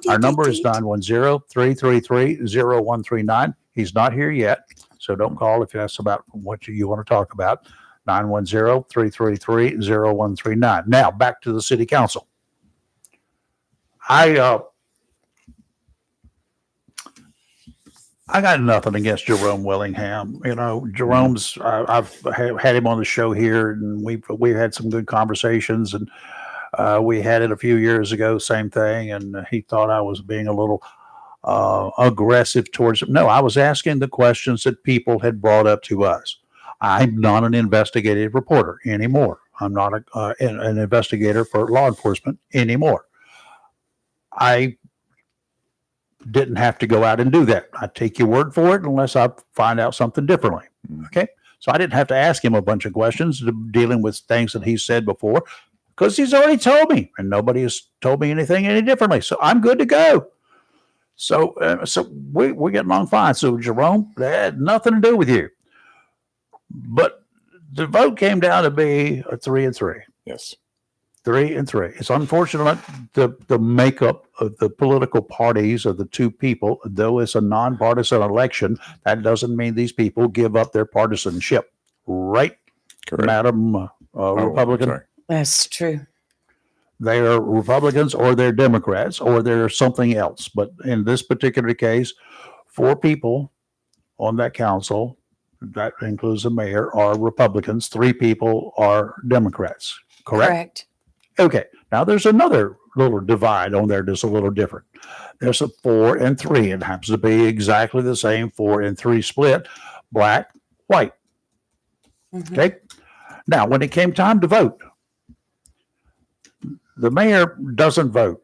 Our number is 910-333-0139. He's not here yet, so don't call if that's about what you want to talk about. 910-333-0139. Now, back to the city council. I got nothing against Jerome Willingham. Jerome's, I've had him on the show here, and we've had some good conversations, and we had it a few years ago, same thing, and he thought I was being a little aggressive towards him. No, I was asking the questions that people had brought up to us. I'm not an investigative reporter anymore. I'm not an investigator for law enforcement anymore. I didn't have to go out and do that. I take your word for it unless I find out something differently. Okay. So I didn't have to ask him a bunch of questions dealing with things that he said before because he's already told me and nobody has told me anything any differently. So I'm good to go. So we're getting along fine. So Jerome, that had nothing to do with you. But the vote came down to be a 3-3. Yes. 3-3. It's unfortunate the makeup of the political parties of the two people, though it's a nonpartisan election, that doesn't mean these people give up their partisanship. Right, Correct. Madam Republican? Sorry. That's true. They are Republicans or they're Democrats or they're something else. But in this particular case, 4 people on that council, that includes the mayor, are Republicans. 3 people are Democrats. Correct? Okay. Now there's another little divide on there that's a little different. There's a 4-3. It happens to be exactly the same 4-3 split, black, white. Mhm. Okay. Now, when it came time to vote, the mayor doesn't vote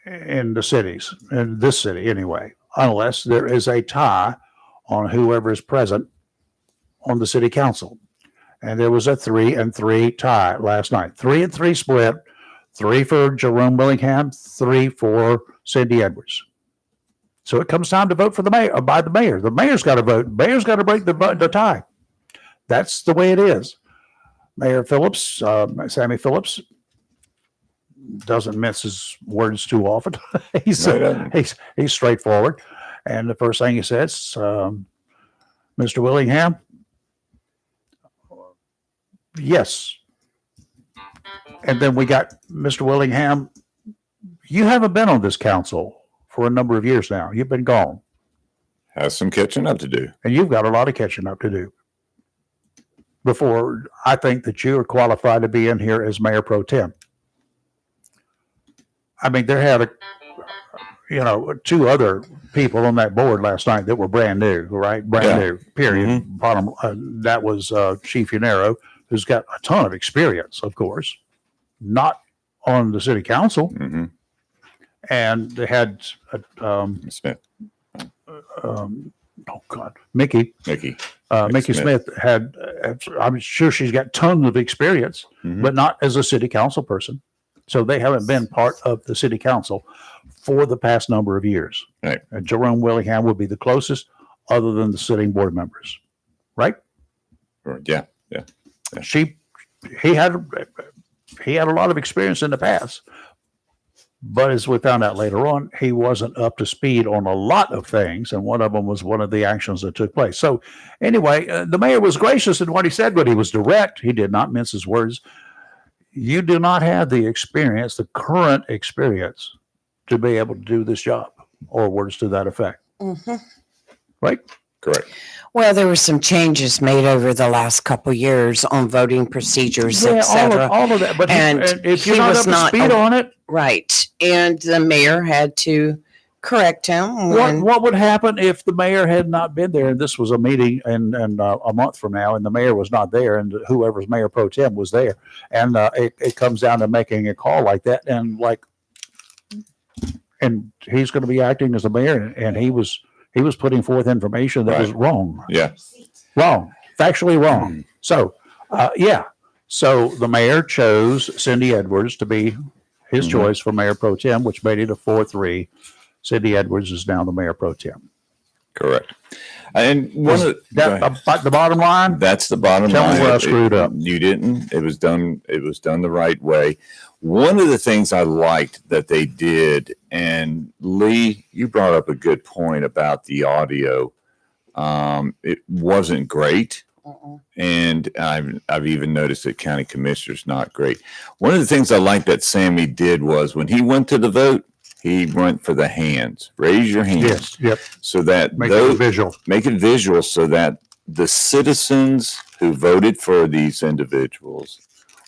in the cities, in this city anyway, unless there is a tie on whoever is present on the city council. And there was a 3-3 tie last night. 3-3 split, 3 for Jerome Willingham, 3 for Cindy Edwards. So it comes time to vote for the mayor by the mayor. The mayor's got to vote. The mayor's got to break the tie. That's the way it is. Mayor Phillips, Sammy Phillips, doesn't mince his words too often. he's straightforward. And the first thing he says, Mr. Willingham, yes. And then we got Mr. Willingham. You haven't been on this council for a number of years now. You've been gone. Has some catching up to do. And you've got a lot of catching up to do before I think that you are qualified to be in here as mayor pro tem. I mean, there had 2 other people on that board last night that were brand new, right? Brand new, period. Bottom, that was Chief Yanero, who's got a ton of experience, of course, not on the city council. Mm-hmm. And they had Smith. Mickey Mickey Smith had, I'm sure she's got tons of experience, Mhm. but not as a city council person. So they haven't been part of the city council for the past number of years. Right. Jerome Willingham would be the closest other than the sitting board members, right? Yeah. He had a lot of experience in the past, but as we found out later on, he wasn't up to speed on a lot of things, and one of them was one of the actions that took place. So anyway, the mayor was gracious in what he said, but he was direct. He did not mince his words. You do not have the experience, the current experience, to be able to do this job, or words to that effect. Mm-hmm. Right? Correct. Well, there were some changes made over the last couple years on voting procedures, Yeah, etc. all of that. But And if he you're not was up to not speed on it, Right. And the mayor had to correct him. what would happen if the mayor had not been there? And this was a meeting and a month from now, and the mayor was not there, and whoever's mayor pro tem was there, and it comes down to making a call like that, and he's going to be acting as the mayor, and he was putting forth information that was wrong. Yeah. Wrong, factually wrong. So, so the mayor chose Cindy Edwards to be his choice for mayor pro tem, which made it a 4-3. Cindy Edwards is now the mayor pro tem. Correct. And The bottom line. that's the bottom Tell line. me where I screwed up. You didn't. It was done the right way. One of the things I liked that they did, and Lee, you brought up a good point about the audio. It wasn't great. And I've even noticed that county commissioner's not great. One of the things I liked that Sammy did was when he went to the vote, he went for the hands. Raise your hands. Yes. Yep. So that Make it visual. make it visual so that the citizens who voted for these individuals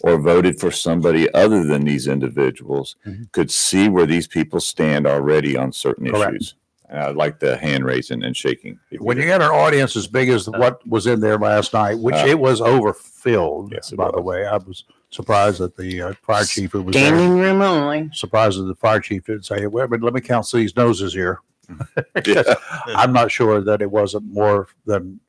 or voted for somebody other than these individuals could see where these people stand already on certain Correct. issues. And I like the hand raising and shaking. When you got an audience as big as what was in there last night, which it was overfilled, Yes, it by the was. way, I was surprised that the fire chief who was there. Standing room only. Surprised that the fire chief didn't say, well, but let me count these noses here. Because I'm not sure that it wasn't more than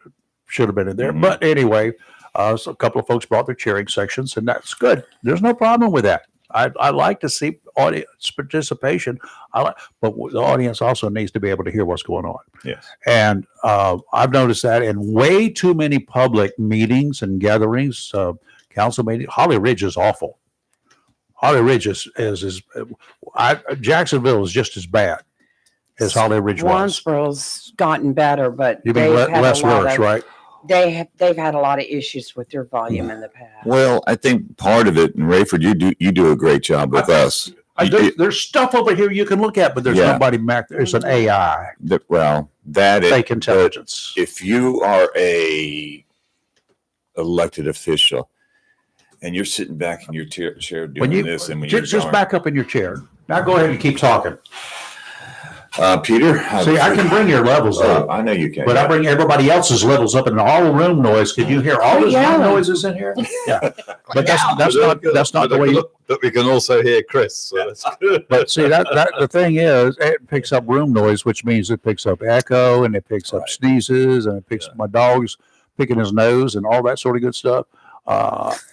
should have been in there. Mhm. But anyway, so a couple of folks brought their cheering sections, and that's good. There's no problem with that. I like to see audience participation. But the audience also needs to be able to hear what's going on. Yes. And I've noticed that in way too many public meetings and gatherings, council meetings. Holly Ridge is awful. Holly Ridge is Jacksonville is just as bad as Holly Ridge was. Warrensboro's gotten better, but You mean they've had less a lot worse, of, right? they've had a lot of issues with their volume in the past. Well, I think part of it, and Rayford, you do a great job with us. There's stuff over here you can look at, but there's Yeah. nobody back there. There's an AI, That fake intelligence. if you are a elected official and you're sitting back in your chair doing this, and when just back up in your chair. Now go ahead and keep talking. Peter, See, I can bring your levels up, I know you can, but I bring everybody else's levels up, and all room noise. Could you hear all this room noises in here? Yeah, but that's not the way. But we can also hear Chris. So that's good. But see, that the thing is, it picks up room noise, which means it picks up echo, and it picks up sneezes, and it picks up my dog's picking his nose, and all that sort of good stuff.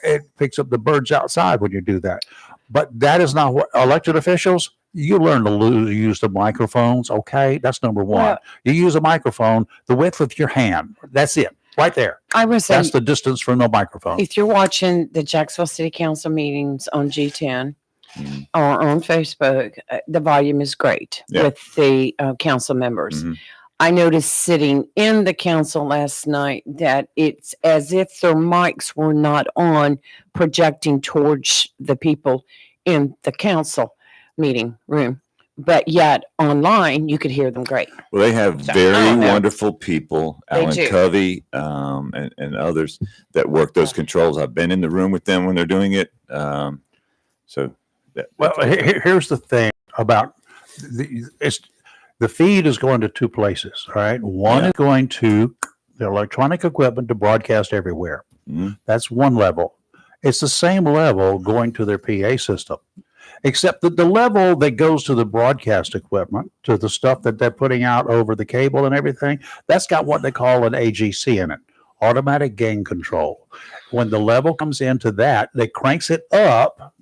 It picks up the birds outside when you do that. But that is not what elected officials. You learn to use the microphones. Okay, that's number one. Well, you use a microphone the width of your hand. That's it, right there. I was saying, That's the distance from the microphone. if you're watching the Jacksonville City Council meetings on G10 Mhm. or on Facebook, the volume is great Yeah. with the council members. Mhm. I noticed sitting in the council last night that it's as if their mics were not on, projecting towards the people in the council meeting room. But yet online, you could hear them great. Well, they have So, I very don't know. wonderful people, They Alan do. Covey, and others that work those controls. I've been in the room with them when they're doing it. Well, here's the thing about the feed is going to two places. All right, one is going to the electronic equipment to broadcast everywhere. Mhm. That's one level. It's the same level going to their PA system, except that the level that goes to the broadcast equipment, to the stuff that they're putting out over the cable and everything, that's got what they call an AGC in it, automatic gain control. When the level comes into that, they cranks it up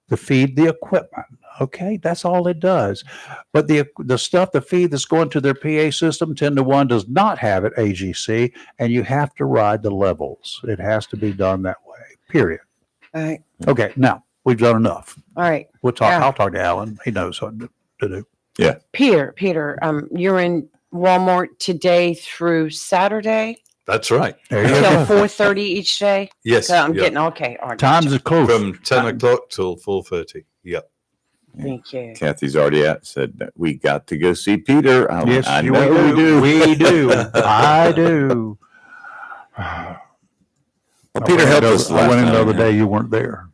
to feed the equipment. Okay, that's all it does. But the stuff, the feed that's going to their PA system, 10-to-1, does not have it AGC, and you have to ride the levels. It has to be done that way, period. All right. Okay, now we've done enough. All right. We'll talk. Yeah. I'll talk to Alan. He knows what to do. Peter, you're in Walmart today through Saturday That's right. There you till go. 4:30 each day. Yes. So I'm yeah. getting okay. All right. Times is close. From 10 o'clock till 4:30. Yeah. Thank you. Kathy's already said that we got to go see Peter. Yes, I we know we do. We do. I do. Well, Peter helped us. I went in the last other time. day. You weren't there.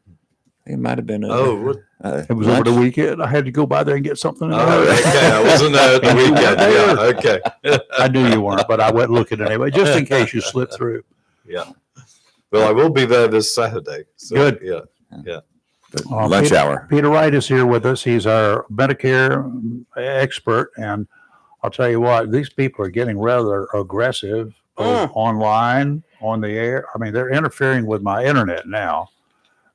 It might have been. Oh, what? It was over the weekend. I had to go by there and get something. Oh, okay. I wasn't there at the weekend. Yeah. Okay. I knew you weren't, but I went looking anyway, just in case you slipped through. Yeah. Well, I will be there this Saturday. So, Good. Yeah. Lunch hour. Peter Wright is here with us. He's our Medicare expert, and I'll tell you what, these people are getting rather aggressive both online, on the air. I mean, they're interfering with my internet now,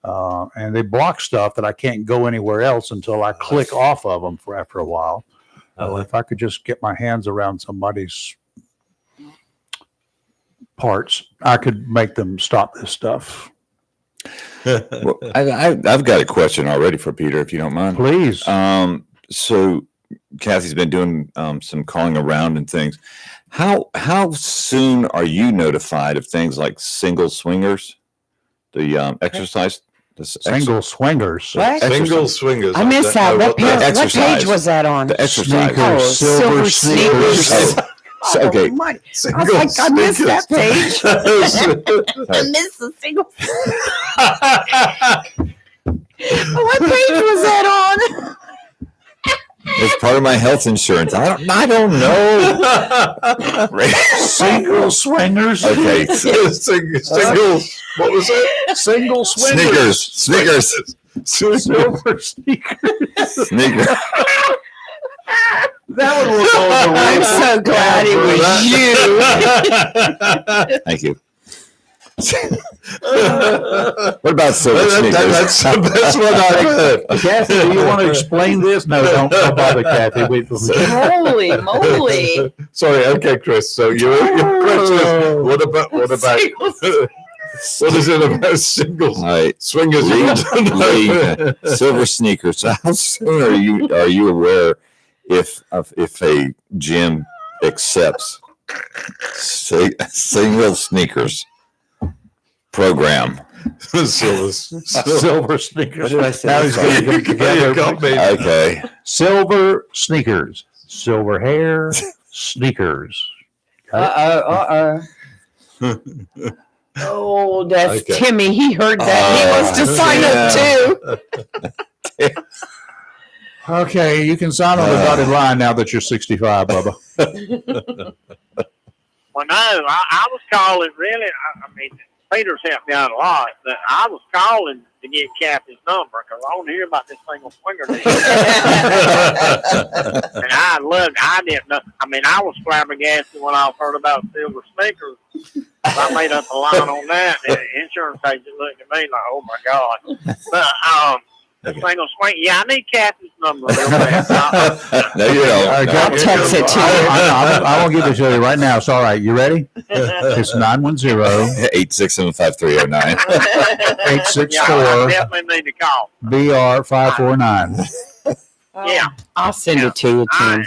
and they block stuff that I can't go anywhere else until I click off of them for after a while. If I could just get my hands around somebody's parts, I could make them stop this stuff. Well, I've got a question already for Peter, if you don't mind. Please. So Kathy's been doing some calling around and things. How soon are you notified of things like single swingers, the exercise? Single swingers. What? Single swingers. I missed that. What Exercise. page was that on? The exercise. Sneakers, Oh, silver silver sneakers. So, okay. Oh, my. I was like, I missed that page. I missed the single. What page was that on? It's part of my health insurance. I don't know. Single swingers. Okay. Single. What was it? Single swingers. Sneakers. Silver sneakers. Sneakers. That would look on the I'm so glad it was you. Thank you. What about silver sneakers? That's the best one I've heard. Kathy, do you want to explain this? No, don't bother, Kathy. Holy moly. Sorry, okay, Chris. So your question is, what about what is it about singles All right. swingers? Lee, silver sneakers. How soon are you aware if a gym accepts single sneakers program? Silver sneakers. What did I say? Now he's going to get You got together. me. Okay. Silver sneakers, silver hair, sneakers. Oh, that's Okay. Timmy. He heard that. He wants to sign up too. Okay, you can sign on the dotted line now that you're 65, Bubba. Well, no, I was calling really. I mean, Peter's helped me out a lot. But I was calling to get Kathy's number because I want to hear about this single swinger deal. And I didn't know. I mean, I was flabbergasted when I heard about silver sneakers. I made up a line on that. And the insurance agent looked at me like, "Oh my God!" But the single swing. Yeah, I need Kathy's number real fast. No, you don't. I'll text it to you. I won't give it to you right now. It's all right. You ready? It's 910 8675309. Yeah, I 864 definitely need to call. BR 549. Yeah. I'll send it to you, Tim.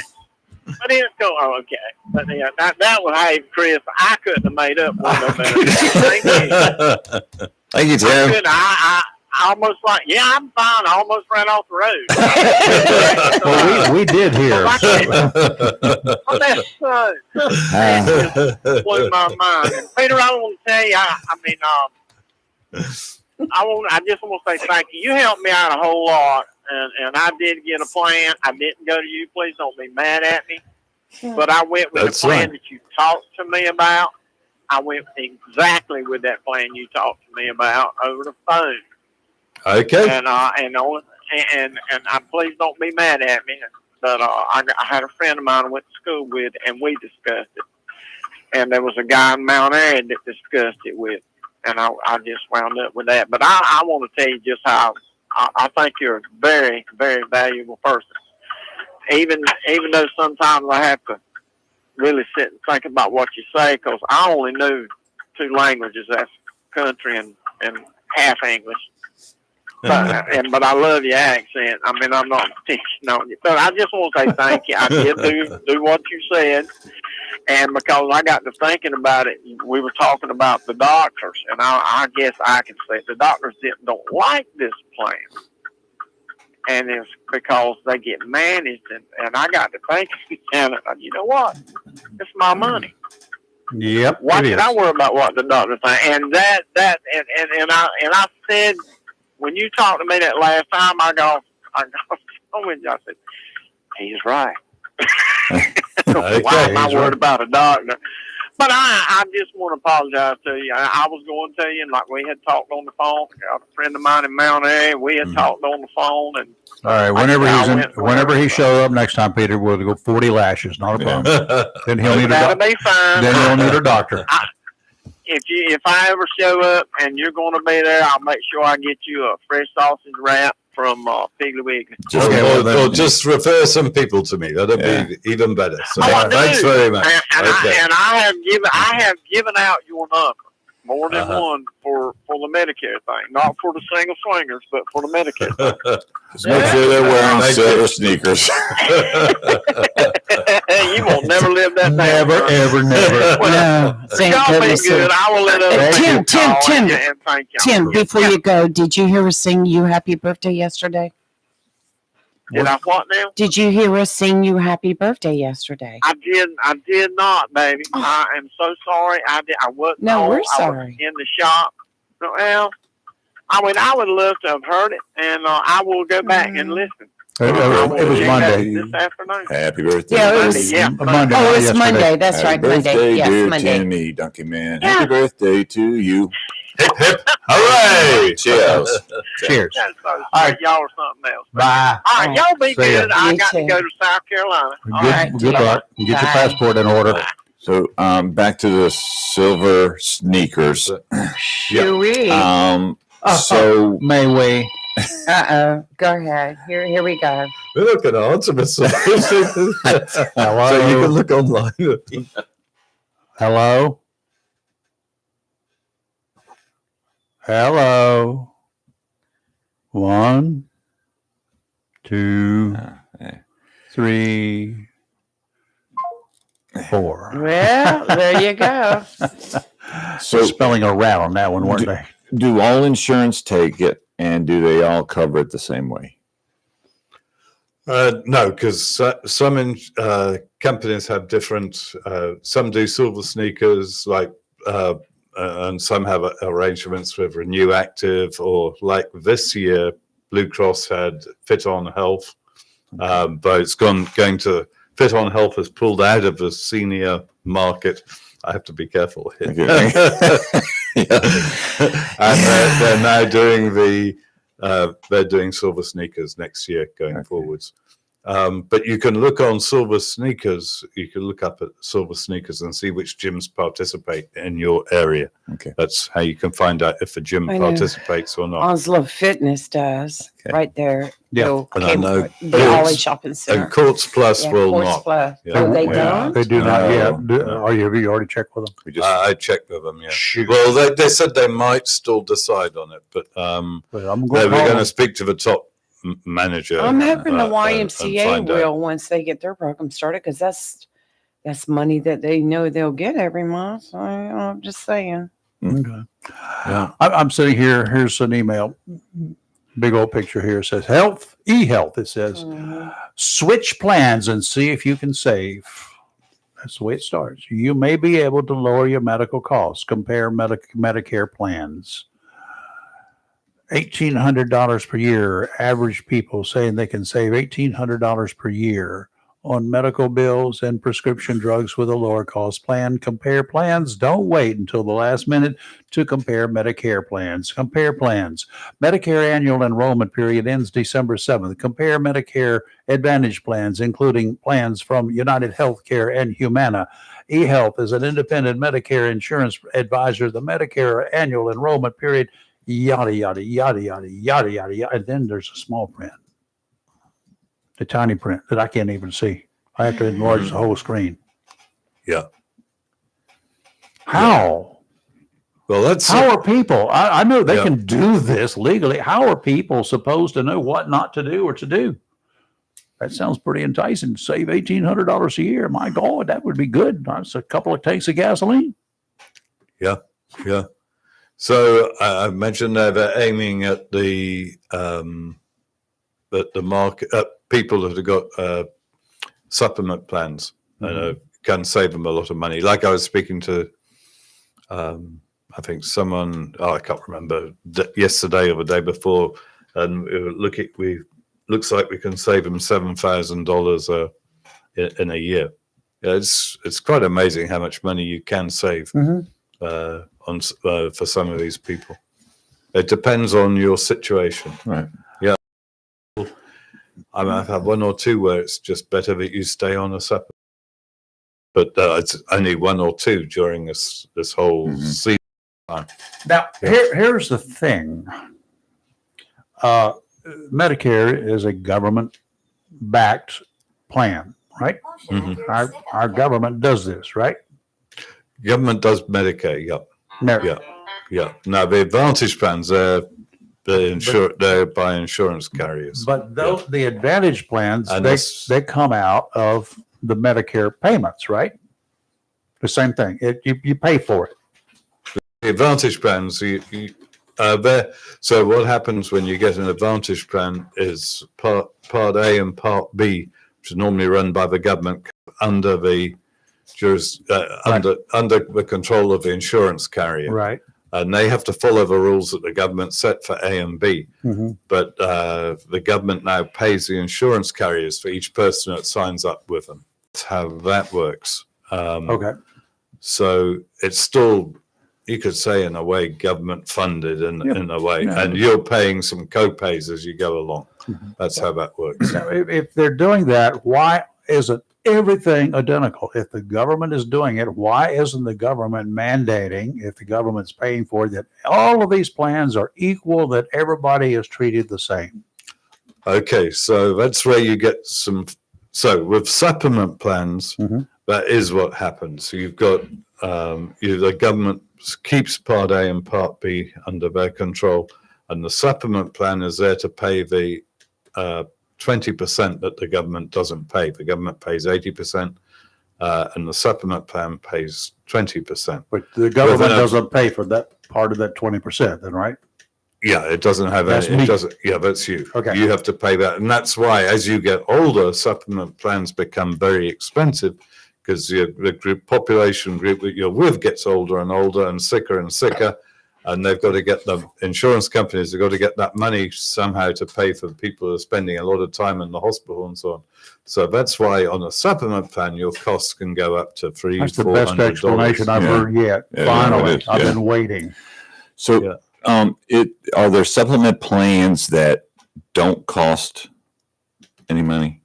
But it's go. Oh, okay. But yeah, that was, hey, Chris, I couldn't have made up one no better. Thank you. Thank you, I Tim. couldn't. I almost like, yeah, I'm fine. I almost ran off the road. Well, we did hear. Oh, that's so. It just blew my mind. And Peter, I want to tell you, I just want to say thank you. You helped me out a whole lot, and I did get a plan. I didn't go to you. Please don't be mad at me. But I went with That's the plan right. that you talked to me about. I went exactly with that plan you talked to me about over the phone. Okay. And please don't be mad at me. But I had a friend of mine I went to school with, and we discussed it. And there was a guy in Mount Airy that discussed it with, and I just wound up with that. But I want to tell you just how I think you're a very, very valuable person. Even though sometimes I have to really sit and think about what you say, because I only knew 2 languages, that's country and half English. But I love your accent. I mean, I'm not teaching on you, but I just want to say thank you. I did do what you said, and because I got to thinking about it, we were talking about the doctors, and I guess I can say the doctors don't like this plan, and it's because they get managed, and I got to thinking, and you know what? It's my money. Yep. Why it should is. I worry about what the doctor thinks? And I said, when you talked to me that last time, I said, he's right. Why am I worried about a doctor? But I just want to apologize to you. I was going to you, and like we had talked on the phone. I got a friend of mine in Mount Airy. We had talked on the phone, and All right. Whenever he shows up next time, Peter, we'll go 40 lashes. Not a problem. Then he'll need that'll be fine. Then he'll need a doctor. If I ever show up and you're going to be there, I'll make sure I get you a fresh sausage wrap from Piggly Wiggly. Or just refer some people to me. That'd be even better. So I thanks do. very much. And Okay. I have given out your number more than one for the Medicare thing, not for the single swingers, but for the Medicare thing. Just make sure they're wearing Thank silver you. sneakers. You won't never live that down. Never, son. ever, never. No, thank Y'all be goodness. good. I will let other Tim, people call Tim, and thank y'all. Tim, before you go, did you hear us sing you happy birthday yesterday? Did I what now? Did you hear us sing you happy birthday yesterday? I did not, baby. Oh. I am so sorry. I wasn't. No, home. we're I was sorry. in the shop. Well, I would love to have heard it, and I will go back and listen. It was Monday. This afternoon. Happy birthday. Yeah, it Monday, was- yeah. Monday. Oh, not it's yesterday. Monday. That's Happy right. birthday, Monday. Yes, dear Monday. Timmy, Donkey Man. Yeah. Happy birthday to you. Hip, hip, hooray! Cheers. Cheers. That's so All right. sweet. Y'all are something else. Bye. All right, y'all be See ya. good. I You got too. to go to South Carolina. All Good, right. good luck. Get your Bye. passport in order. So back to the silver sneakers. Shoo-wee. So May we? Go ahead. Here we go. We're not going to answer, Mr. Hello? So you can look online. Hello? Hello? 1, 2, yeah. 3, 4. Well, there you go. So Spelling a rat on that one, weren't they? do all insurance take it, and do they all cover it the same way? No, because some companies have different. Some do silver sneakers, and some have arrangements with Renew Active, or like this year, Blue Cross had Fit On Health, but it's going to Fit On Health has pulled out of the senior market. I have to be careful here. And they're now doing they're doing silver sneakers next year going forwards. But you can look on silver sneakers. You can look up at silver sneakers and see which gyms participate in your area. Okay. That's how you can find out if a gym I know. participates or not. Oslo Fitness does Okay. right there. Yeah, Go and I know the Courts- Ollie Shopping Center. And Courts Plus will Courts not. Plus. Yeah. Oh, they Yeah. don't? They do not No. yet. No. Have you already checked with them? We just I checked with them. Yeah. Shoot. Well, they said they might still decide on it, but But I'm they going were to going call to speak to the top manager. I'm hoping the and YMCA find out. will once they get their program started, because that's money that they know they'll get every month. So, I'm just saying. Okay. Yeah. I'm sitting here. Here's an email. Big old picture here. It says health, e-health. It says switch plans and see if you can save. That's the way it starts. You may be able to lower your medical costs. Compare Medicare plans. $1,800 per year. Average people saying they can save $1,800 per year on medical bills and prescription drugs with a lower cost plan. Compare plans. Don't wait until the last minute to compare Medicare plans. Compare plans. Medicare annual enrollment period ends December 7th. Compare Medicare Advantage plans, including plans from United Healthcare and Humana. eHealth is an independent Medicare insurance advisor. The Medicare annual enrollment period, yada, yada, yada, yada, yada, yada, yada. And then there's a small print. The tiny print that I can't even see. I have to enlarge the whole screen. Yeah. How? Well, that's How are people? I know they Yeah. can do this legally. How are people supposed to know what not to do or to do? That sounds pretty enticing. Save $1,800 a year. My God, that would be good. That's a couple of tanks of gasoline. yeah. So I mentioned they're aiming at the market, people that have got supplement plans, can save them a lot of money. Like I was speaking to, I think someone, I can't remember, yesterday or the day before, and we looks like we can save them $7,000 in a year. Yeah, it's quite amazing how much money you can save for some of these people. It depends on your situation. right. I mean, I've had one or two where it's just better that you stay on a supplement, but it's only one or two during this whole season. Now, here's the thing. Medicare is a government-backed plan, right? Our government does this, right? Government does Medicare, yeah. No. Yeah. Now the Advantage plans, they're by insurance carriers. But the Advantage plans, And they come out of the Medicare payments, right? The same thing. You pay for it. The Advantage plans, so what happens when you get an Advantage plan is Part A and Part B, which is normally run by the government under the under the control of the insurance carrier. Right. and they have to follow the rules that the government set for A and B. Mhm. But the government now pays the insurance carriers for each person that signs up with them. That's how that works. Okay. So it's still, you could say, in a way, government funded in a way, Yeah. and you're paying some co-pays as you go along. Mhm. That's how that works. Now, if they're doing that, why isn't everything identical? If the government is doing it, why isn't the government mandating, if the government's paying for it, that all of these plans are equal, that everybody is treated the same? Okay, so that's where you get some. So with supplement plans, Mhm. that is what happens. So you've got the government keeps Part A and Part B under their control, and the supplement plan is there to pay the 20% that the government doesn't pay. The government pays 80%, and the supplement plan pays 20%. But the government Within a- doesn't pay for that part of that 20%, then, right? Yeah, it doesn't have That's any. me. It doesn't. Yeah, that's you. Okay. You have to pay that, and that's why, as you get older, supplement plans become very expensive because the population group that you're with gets older and older and sicker, and they've got to get the insurance companies. They've got to get that money somehow to pay for the people who are spending a lot of time in the hospital and so on. So that's why on a supplement plan, your costs can go up to $300, That's the best $400. explanation I've Yeah. heard yet. Yeah, Finally, it is, I've yeah. been waiting. So, Yeah. are there supplement plans that don't cost any money?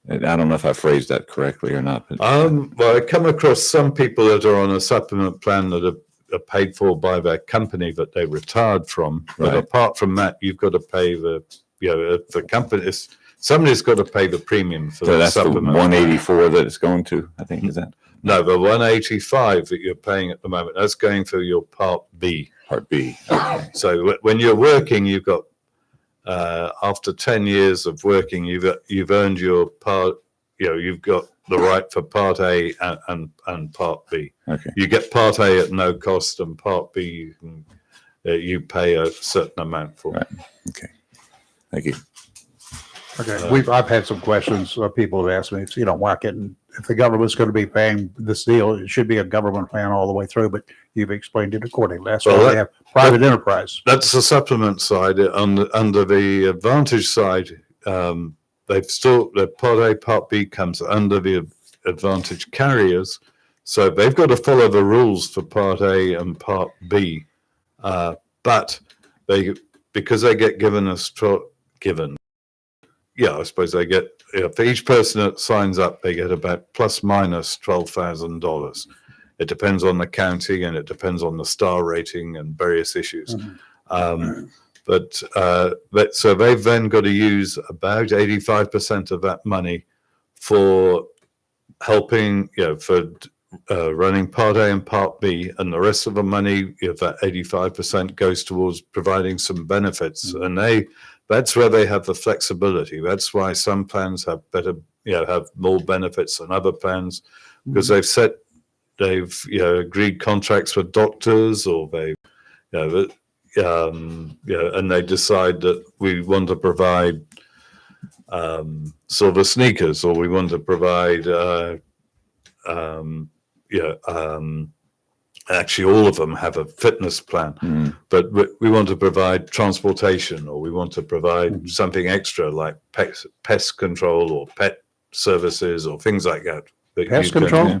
I don't know if I phrased that correctly or not. But Well, I come across some people that are on a supplement plan that are paid for by their company that they retired from. But Right. apart from that, you've got to pay the company. Somebody's got to pay the premium for so the that's the supplement. 184 that it's going to, I think, is that No, the 185 that you're paying at the moment, that's going for your Part B. Part B? So when you're working, you've got after 10 years of working, you've earned your part. You've got the right for Part A and Part B. Okay. You get Part A at no cost, and Part B you pay a certain amount for. Right. Okay. Thank you. Okay, I've had some questions. People have asked me, why can't, if the government's going to be paying this deal, it should be a government plan all the way through, but you've explained it accordingly. That's Well, why we have private enterprise. That's the supplement side. Under the advantage side, the Part A, Part B comes under the advantage carriers, so they've got to follow the rules for Part A and Part B. But because they get given. Yeah, I suppose they get, for each person that signs up, they get about plus minus $12,000. It depends on the county and it depends on the star rating and various issues. Mhm. So they've then got to use about 85% of that money for helping, for running Part A and Part B, and the rest of the money, if that 85% goes towards providing some benefits, and that's where they have the flexibility. That's why some plans have have more benefits than other plans, because they've agreed contracts with doctors, or and they decide that we want to provide silver sneakers, or we want to provide actually all of them have a fitness plan, but we want to provide transportation, or we want to provide something extra like pest control or pet services or things like that. Pest control?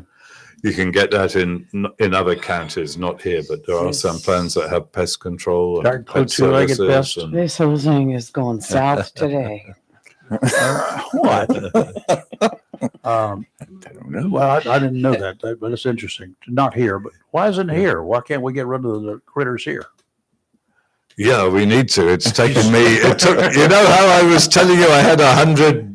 You can get that in other counties, not here, but there are some plans that have pest control That and pet includes two-legged services. pest? And, This whole thing is going south today. What? I don't know. Well, I didn't know that, but it's interesting. Not here, but why isn't it here? Why can't we get rid of the critters here? yeah, we need to. It's taken me. It took. How I was telling you, I had 100.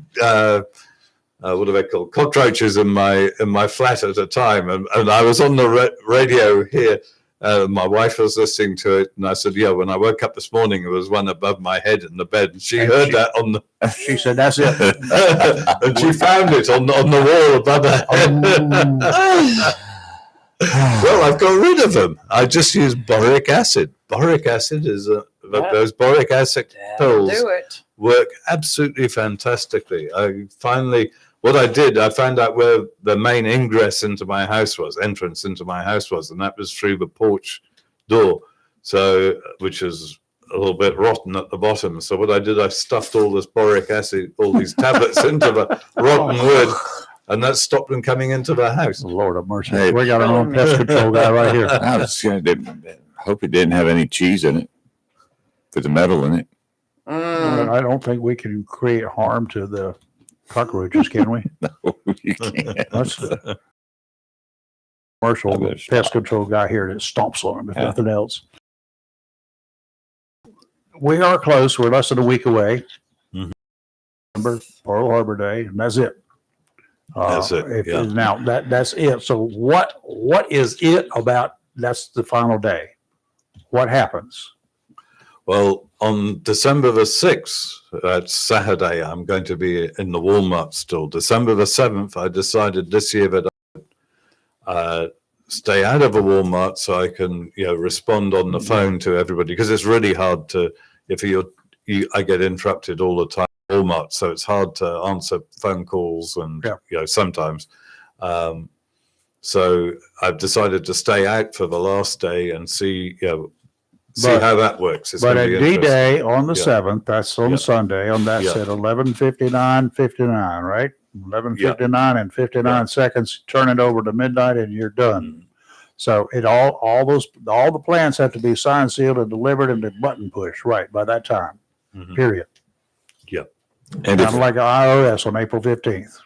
What do they call cockroaches in my flat at a time, and I was on the radio here. My wife was listening to it, and I said, "Yeah." When I woke up this morning, there was one above my head in the bed, and she heard that on the. She said, "That's it." And she found it on the wall above her head. Well, I've got rid of them. I just use boric acid. Boric acid is those boric acid pills Do it. work absolutely fantastically. What I did, I found out where the main entrance into my house was, and that was through the porch door. So, which is a little bit rotten at the bottom. So what I did, I stuffed all this boric acid, all these tablets into the rotten wood, and that stopped them coming into the house. Lord of mercy. Hey. We got our own pest control guy right here. I was gonna, hope it didn't have any cheese in it. Put the metal in it. I don't think we can create harm to the cockroaches, can we? You can't. That's the commercial I better pest stop. control guy here that stomps on them, if Yeah. nothing else. We are close. We're less than a week away. Mhm. Remember Pearl Harbor Day, and that's it. That's it, yeah. Now that's it. So what is it about? That's the final day. What happens? Well, on December the 6th, that's Saturday, I'm going to be in the Walmart store. December the 7th, I decided this year that I would stay out of a Walmart so I can, respond on the phone to everybody, because it's really hard to, if I get interrupted all the time at Walmart, so it's hard to answer phone calls and, sometimes. So I've decided to stay out for the last day and see how that works. It's But gonna at be interesting. D-Day on the Yeah. 7th, that's on Yeah. Sunday, on that's Yeah. at 11:59:59, right? 11:59 and 59 seconds, turn it over to midnight and you're done. Mhm. So all the plants have to be signed, sealed, and delivered and the button push, right, by that time, Mhm. period. And Kind if, of like IRS on April 15th.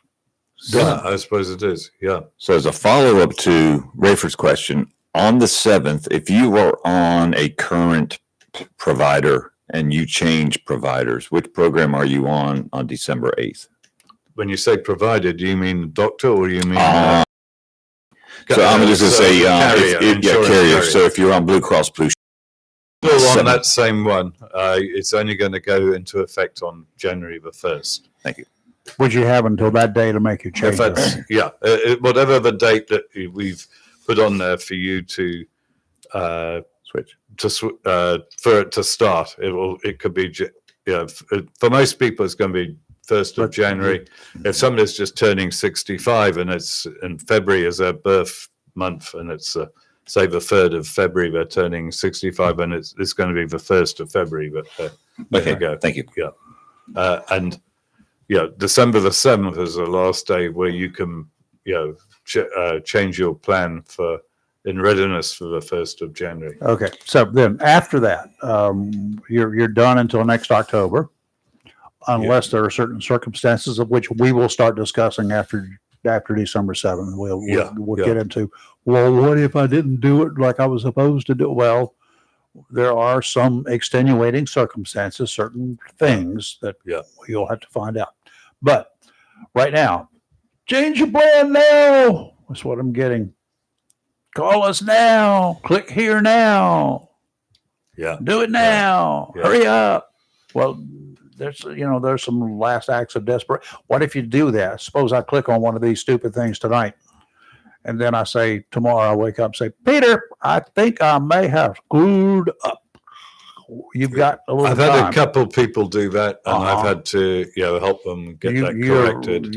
Yeah, I suppose it is. Yeah. so as a follow-up to Rayford's question, on the 7th, if you were on a current provider and you change providers, which program are you on December 8th? When you say provided, do you mean doctor or you mean? So I'm just going to say, insurance carrier. So if you're on Blue Cross Blue Still on 7th. that same one. It's only going to go into effect on January the 1st. Would you have until that day to make your If change? that's, whatever the date that we've put on there for you to switch. for it to start, it could be, for most people, it's going to be 1st of January. If somebody's just turning 65 and it's in February is their birth month and it's say the 3rd of February, they're turning 65 and it's going to be the 1st of February, but there you go. Thank you. And December the 7th is the last day where you can, change your plan in readiness for the 1st of January. Okay, so then after that, you're done until next October, unless there are certain circumstances of which we will start discussing after December 7th. We'll get into, well, what if I didn't do it like I was supposed to do? Well, there are some extenuating circumstances, certain things that you'll have to find out. But right now, change your plan now. That's what I'm getting. Call us now. Click here now. Yeah. Do it now. Yeah. Hurry up. Well, there's some last acts of desperation. What if you do that? Suppose I click on one of these stupid things tonight, and then I say tomorrow I wake up and say, Peter, I think I may have screwed up. You've got a little I've time. had a couple people do that, and Uh-huh. I've had to, help them get that You've corrected.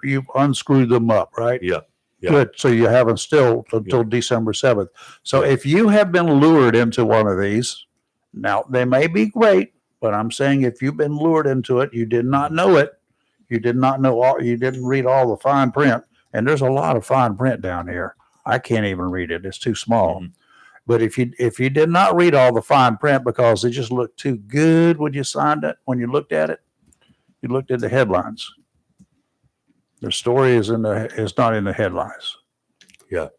you've unscrewed them up, right? Yeah. Good. So you haven't still until December 7th. So if you have been lured into one of these, now they may be great, but I'm saying if you've been lured into it, you did not know it. You did not know you didn't read all the fine print. And there's a lot of fine print down here. I can't even read it. It's too small. Mm-hmm. But if you did not read all the fine print because it just looked too good when you signed it, when you looked at it, you looked at the headlines. The story is not in the headlines. Yeah.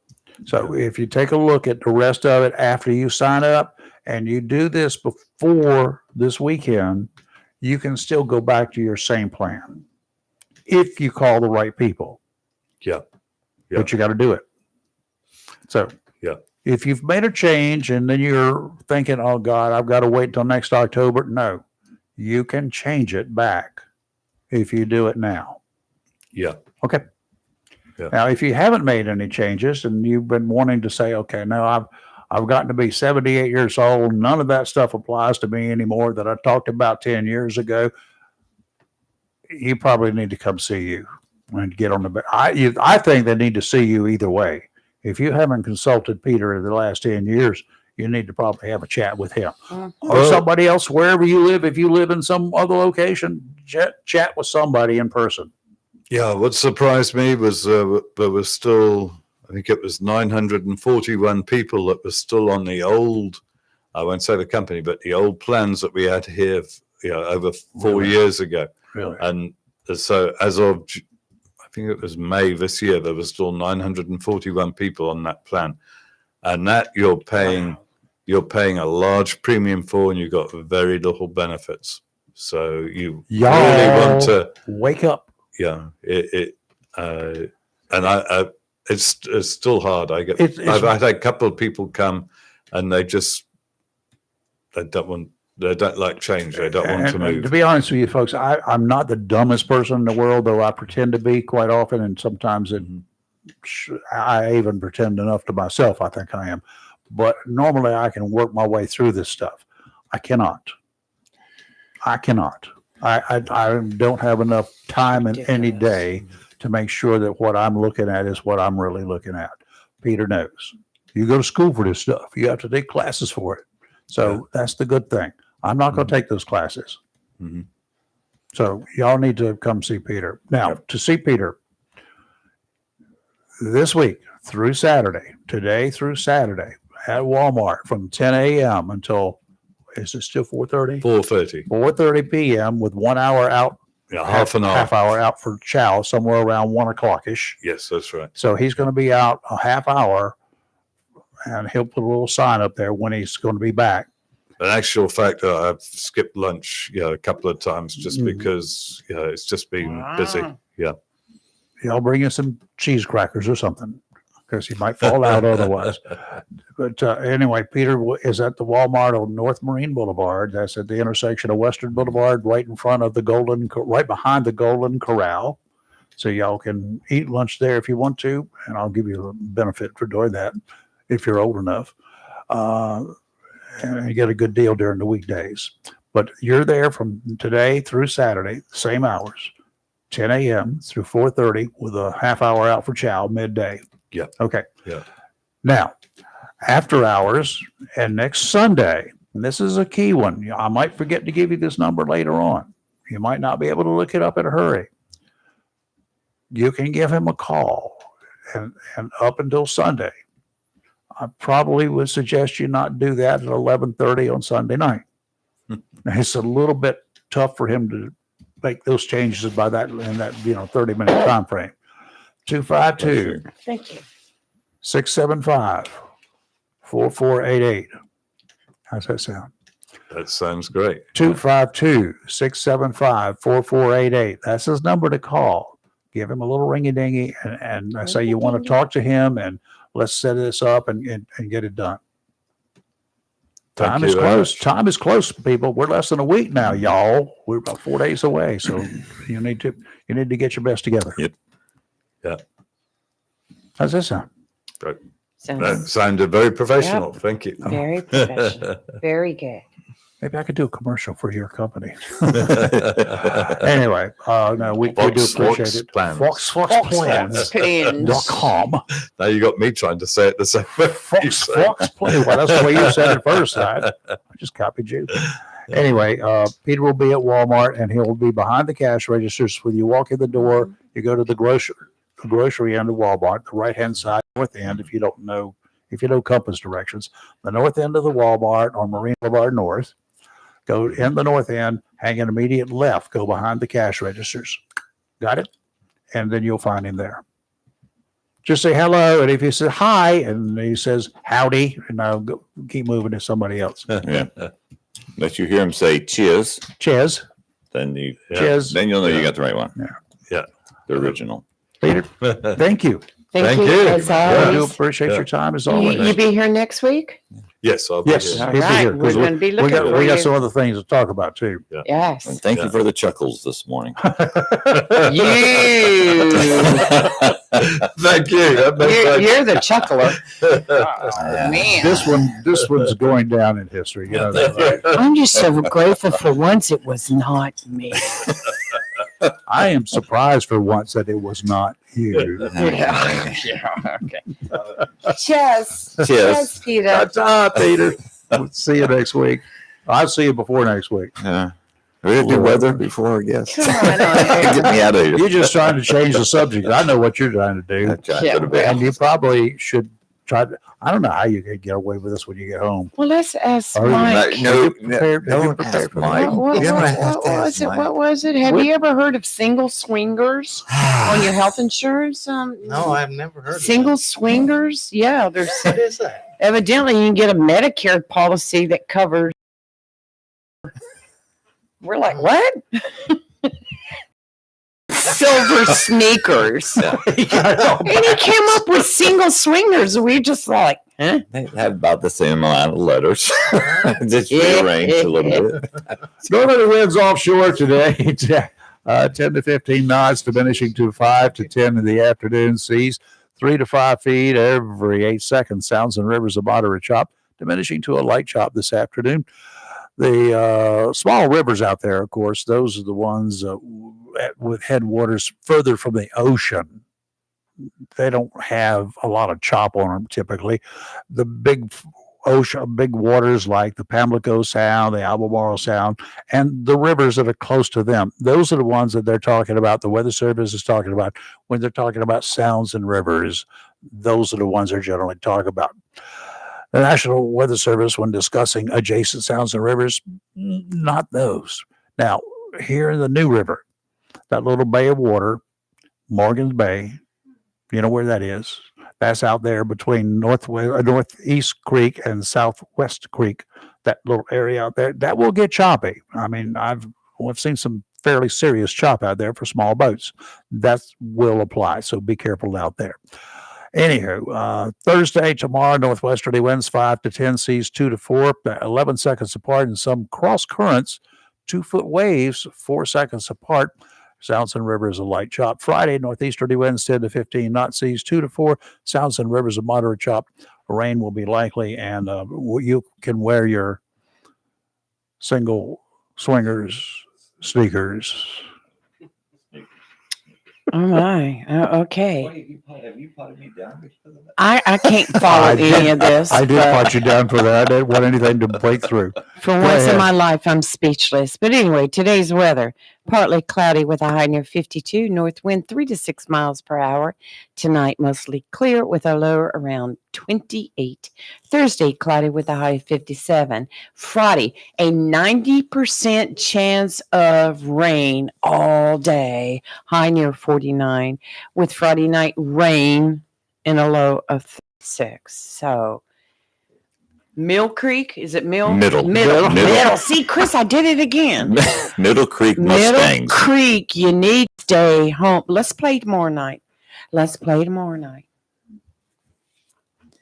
So if you take a look at the rest of it after you sign up and you do this before this weekend, you can still go back to your same plan if you call the right people. Yeah. But you got to do it. So if you've made a change and then you're thinking, oh God, I've got to wait till next October. No, you can change it back if you do it now. Yeah. Okay. Yeah. Now, if you haven't made any changes and you've been wanting to say, okay, now I've gotten to be 78 years old. None of that stuff applies to me anymore that I talked about 10 years ago. You probably need to come see you and get on the bed. I think they need to see you either way. If you haven't consulted Peter in the last 10 years, you need to probably have a chat with him Mhm. or somebody else wherever you live. If you live in some other location, chat with somebody in person. Yeah, what surprised me was there was still, I think it was 941 people that were still on the old, I won't say the company, but the old plans that we had here, over 4 years ago. Really? And so as of, I think it was May this year, there was still 941 people on that plan. And that you're paying a large premium for, and you got very little benefits. So you really want to wake up. Yeah, and it's still hard. I've had a couple of people come, and they don't like change. They don't want to move. To be honest with you, folks, I'm not the dumbest person in the world, though I pretend to be quite often, and sometimes I even pretend enough to myself. I think I am, but normally I can work my way through this stuff. I cannot. I don't have enough time in any day to make sure that what I'm looking at is what I'm really looking at. Peter knows. You go to school for this stuff. You have to take classes for it. So that's the good thing. I'm not going to take those classes. Mm-hmm. So y'all need to come see Peter. Now, to see Peter this week through Saturday, today through Saturday at Walmart from 10 a.m. until, is it still 4:30? 4:30. 4:30 p.m. with 1 hour out. Yeah, half an hour. Half hour out for chow, somewhere around 1 o'clock-ish. Yes, that's right. So he's going to be out a half hour, and he'll put a little sign up there when he's going to be back. An actual fact, I've skipped lunch, a couple of times just because, it's just been busy. Yeah. He'll bring you some cheese crackers or something, because he might fall out otherwise. But anyway, Peter is at the Walmart on North Marine Boulevard. That's at the intersection of Western Boulevard, right in front of right behind the Golden Corral. So y'all can eat lunch there if you want to, and I'll give you a benefit for doing that if you're old enough. And you get a good deal during the weekdays. But you're there from today through Saturday, same hours, 10 a.m. through 4:30 with a half hour out for chow midday. Yeah. Okay. Yeah. Now, after hours and next Sunday, and this is a key one. I might forget to give you this number later on. You might not be able to look it up in a hurry. You can give him a call, and up until Sunday, I probably would suggest you not do that at 11:30 on Sunday night. It's a little bit tough for him to make those changes in that 30-minute time frame. 252 Thank you. 675-4488. How's that sound? That sounds great. 252-675-4488. That's his number to call. Give him a little ringy-dingy and say you want to talk to him, and let's set this up and get it done. Time is close. Time is close, people. We're less than a week now, y'all. We're about 4 days away. So you need to get your best together. Yep. Yeah. How's that sound? That Sounds sounded very professional. Thank you. very professional. Very good. Maybe I could do a commercial for your company. Anyway, no, we do appreciate it. Plans. Foxplans.com. Now you got me trying to say it the same way. Fox Plans. Well, that's the way you said it first. I just copied you. Anyway, Peter will be at Walmart, and he'll be behind the cash registers. When you walk in the door, you go to the grocery end of Walmart, the right-hand side, north end, if you know compass directions, the north end of the Walmart on Marine Boulevard North. Go in the north end, hang an immediate left, go behind the cash registers. Got it? And then you'll find him there. Just say hello, and if he says hi, and he says howdy, and I'll keep moving to somebody else. Yeah. Let you hear him say cheers. Cheers. Then Cheers. Then you'll know you got the right one. Yeah. The original. Peter, thank you. Thank you. As I do always. appreciate your time as always. You be here next week? Yes, I'll be Yes. here. All He'll be right. here, We're 'cause going to be looking for we got you. some other things to talk about too. Yes. And thank you for the chuckles this morning. You. Thank you. You're the chuckler. Man. This one's going down in history. You know that, right? I'm just so grateful for once it was not me. I am surprised for once that it was not you. Yeah. Yeah. Okay. Cheers. Cheers. Peter. Peter. We'll see you next week. I'll see you before next week. Yeah. We had good weather before, I guess. Come on, Get me out of here. You're just trying to change the subject. I know what you're trying to do. I tried to go to bed. And you probably should try to. I don't know how you can get away with this when you get home. Well, let's ask Are you Mike. No, prepared? no, Have you don't prepared ask for Mike. that? What, You don't what- have what to ask was it? Mike. What was it? Have you ever heard of single swingers on your health insurance? No, I've never heard Single of swingers? Yeah, there's that. What is that? evidently you can get a Medicare policy that covers. We're like, what? Silver sneakers. Yeah. And he came up with single swingers. We just like, huh? They have about the same amount of letters. Just rearranged a little bit. Northerly winds offshore today, 10 to 15 knots, diminishing to 5 to 10 in the afternoon. Seas 3 to 5 feet every 8 seconds. Sounds and rivers a moderate chop, diminishing to a light chop this afternoon. The small rivers out there, of course, those are the ones with headwaters further from the ocean. They don't have a lot of chop on them typically. The big ocean, big waters like the Pamlico Sound, the Albemarle Sound, and the rivers that are close to them. Those are the ones that they're talking about. The Weather Service is talking about when they're talking about sounds and rivers. Those are the ones they're generally talking about. The National Weather Service, when discussing adjacent sounds and rivers, not those. Now, here in the New River, that little bay of water, Morgan's Bay, you know where that is. That's out there between Northeast Creek and Southwest Creek, that little area out there. That will get choppy. I mean, I've seen some fairly serious chop out there for small boats. That will apply, so be careful out there. Anywho, Thursday, tomorrow, northwesterly winds 5 to 10, seas 2 to 4, 11 seconds apart, and some cross currents, 2-foot waves, 4 seconds apart. Sounds and rivers a light chop. Friday, northeasterly winds 10 to 15 knot, seas 2 to 4. Sounds and rivers a moderate chop. Rain will be likely, and you can wear your single swingers sneakers. Oh my. Okay. Have you potted me down because of that? I can't follow any of this. I did but put you down for that. I didn't want anything to break through. For Go once ahead. in my life, I'm speechless. But anyway, today's weather, partly cloudy with a high near 52, north wind 3 to 6 miles per hour. Tonight, mostly clear with a low around 28. Thursday, cloudy with a high of 57. Friday, a 90% chance of rain all day, high near 49, with Friday night rain and a low of 36. So, Mill Creek, is it Mill? Middle. Middle. See, Chris, I did it again. Middle Creek Middle Mustangs. Creek, you need to stay home. Let's play tomorrow night.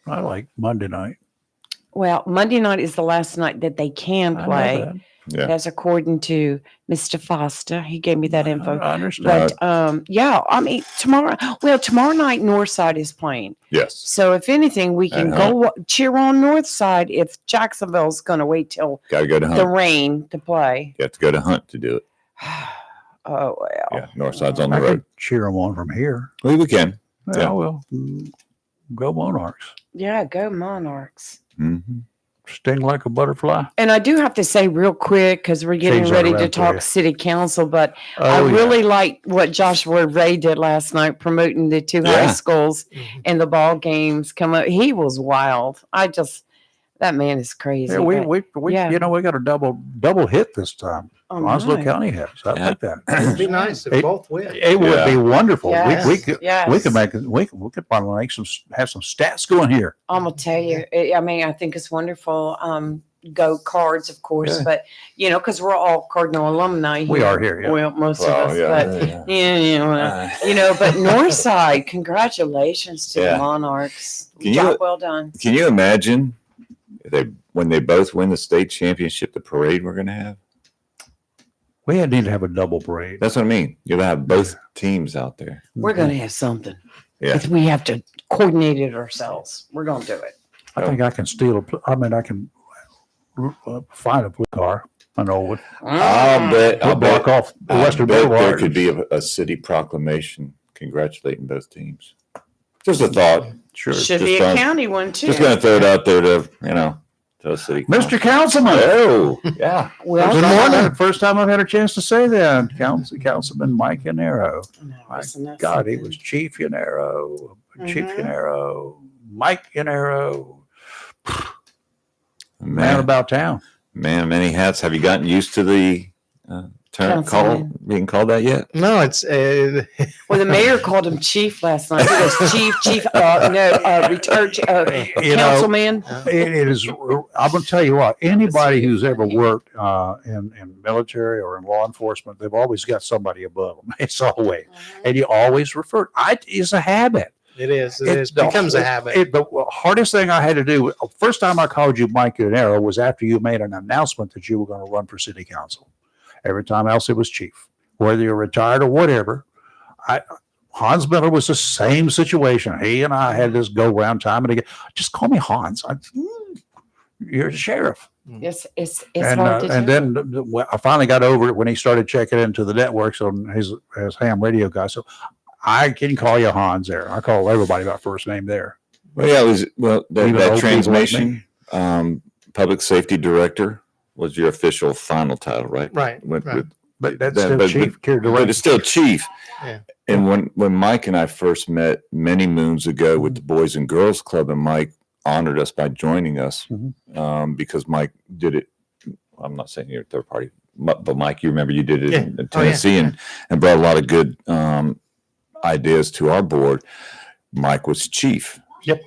I like Monday night. Well, Monday night is the last night that they can I know play, that. Yeah. as according to Mr. Foster. He gave me that info. I understand. But yeah, I mean tomorrow night Northside is playing. Yes. So if anything, we can go cheer on Northside if Jacksonville's going to wait till Got to go to the Hunt. rain to play. You have to go to Hunt to do it. Oh well. Yeah. Northside's on the I road. could cheer them on from here. Well, we can. Yeah, Yeah. well, go Monarchs. Yeah, go Monarchs. Mm-hmm. Sting like a butterfly. And I do have to say real quick, because we're getting Change that ready to around for talk you. city council, but Oh, I yeah. really liked what Joshua Ray did last night, promoting the two Yeah. high schools and the ball games come up. He was wild. That man is crazy. Yeah, we yeah. you know, we got a double hit this time. Oh, Onslow my. County has. I Yeah. like that. It'd be nice if It- both win. It would be wonderful. Yes, We could yes. we could probably have some stats going here. I'm gonna tell you. I mean, I think it's wonderful. Go Cards, of course, Yeah. but because we're all Cardinal alumni. We are here, yeah. Well, most Well, of us, yeah, but yeah. but Northside, congratulations to Yeah. the Monarchs. Can Job you- well done. Can you imagine when they both win the state championship, the parade we're going to have? We need to have a double parade. That's what I mean. You're going to have both teams out there. We're gonna have something. Yeah. If we have to coordinate it ourselves, we're gonna do it. I think I can steal I can find a blue car. I know. I'll Block off Western there Boulevard. could be a city proclamation congratulating both teams. Just a thought. Sure. Should Just be a throwing- county one too. Just going to throw it out there to, to a city. Mr. Councilman. Oh, yeah. Well, Good morning. First time I've had a chance to say that. Councilman Mike Yanero. No, My isn't that God, he something? was Chief Yanero, Chief Mhm. Yanero, Mike Yanero, man Man, about town. man, many hats. Have you gotten used to the Councilman. being called that yet? No, it's Well, the mayor called him chief last night. He goes, chief, retired You know, councilman. It is. I'm going to tell you what. Anybody who's ever worked in military or in law enforcement, they've always got somebody above them. It's always, and you always refer. It's a habit. it is. It It's is. Becomes a habit. The hardest thing I had to do, first time I called you Mike Yanero was after you made an announcement that you were going to run for city council. Every time else it was chief, whether you're retired or whatever. Hans Miller was the same situation. He and I had this go round time and again. Just call me Hans. You're the sheriff. It's And hard to and do. then I finally got over it when he started checking into the networks on his ham radio guy. So I can call you Hans there. I call everybody by first name there. Well, yeah, it was, Even old that people like transmission, public safety director was your official final title, right? Right. With- right. with- But that's that- still but- chief. but it's still chief. Yeah. And when Mike and I first met many moons ago with the Boys and Girls Club, and Mike honored us by joining us because Mike did it. I'm not saying you're a third party, but Mike, you remember you did it Yeah. in Oh, yeah. Tennessee and brought a lot of good ideas to our board. Mike was chief. Yep.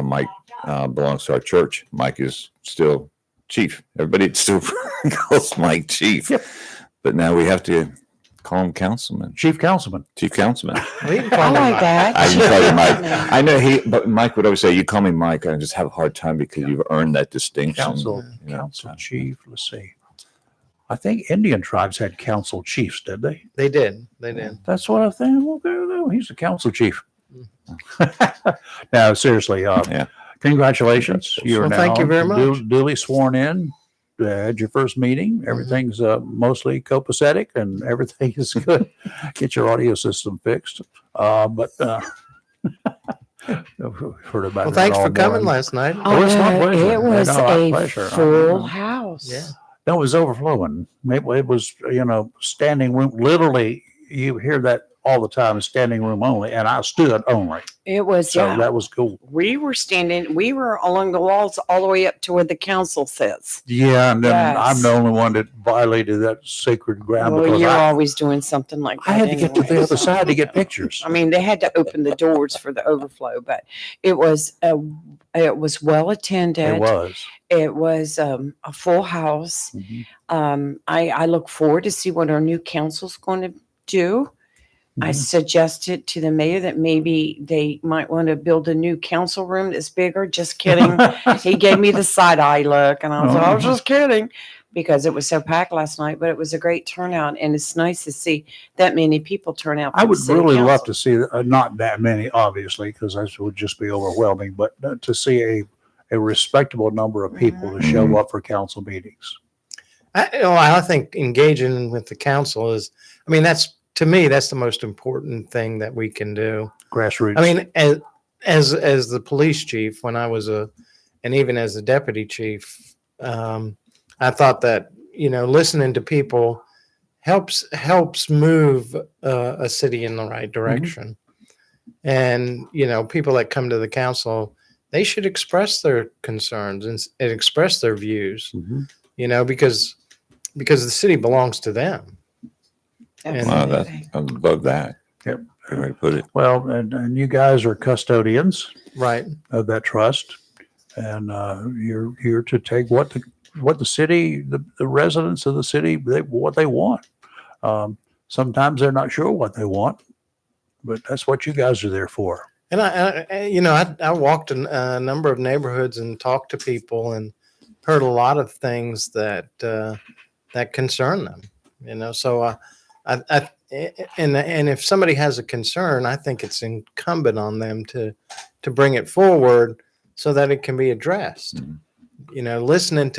Mike belongs to our church. Mike is still chief. Everybody still calls Mike chief. Yep. But now we have to call him councilman, Chief councilman. chief councilman. Well, you can I call me like Mike. that. I can call you Mike. Yeah. I know but Mike would always say, "You call me Mike." I just have a hard time because you've earned that distinction. Council, you know. council chief. Let's see. I think Indian tribes had council chiefs, did they? They did. They did. That's what I think. Well, there we go. He's the council chief. Now, seriously, Yeah. congratulations. You're Well, now thank you very much. duly sworn in. Had your first meeting. Everything's mostly copacetic and everything is good. Get your audio system fixed. But heard about Well, it thanks all for coming morning. last night. Oh, it's my pleasure. It was No, my a pleasure. full house. Yeah. No, it was overflowing. It was, standing room. Literally, you hear that all the time, standing room only. And I stood only. It was, So yeah. that was cool. We were along the walls all the way up to where the council sits. Yeah. And then Yes. I'm the only one that violated that sacred ground Well, because you're I always doing something like that. had to get to the anyway. other side to get pictures. I mean, they had to open the doors for the overflow, but it was well attended. It was. It was a full house. Mhm. I look forward to see what our new council's going to do. I Mhm. suggested to the mayor that maybe they might want to build a new council room that's bigger. Just kidding. He gave me the side eye look, and I was like, I was just kidding, because it was so packed last night. But it was a great turnout, and it's nice to see that many people turn out. I for the would city really love council. to see not that many, obviously, because that would just be overwhelming, but to see a respectable number of people to show up for council meetings. I think engaging with the council is, to me, that's the most important thing that we can do. Grassroots. I mean, as the police chief, when I was and even as the deputy chief, I thought that, listening to people helps move a city in the right direction. And, people that come to the council, they should express their concerns and express their views, Mhm. because the city belongs to them. Wow, Absolutely. I love that. Yep. Good way to put it. Well, and you guys are custodians Right. of that trust, and you're here to take what the city, the residents of the city, what they want. Sometimes they're not sure what they want, but that's what you guys are there for. And I walked in a number of neighborhoods and talked to people and heard a lot of things that concern them. So and if somebody has a concern, I think it's incumbent on them to bring it forward so that it can be addressed. Mhm. Listening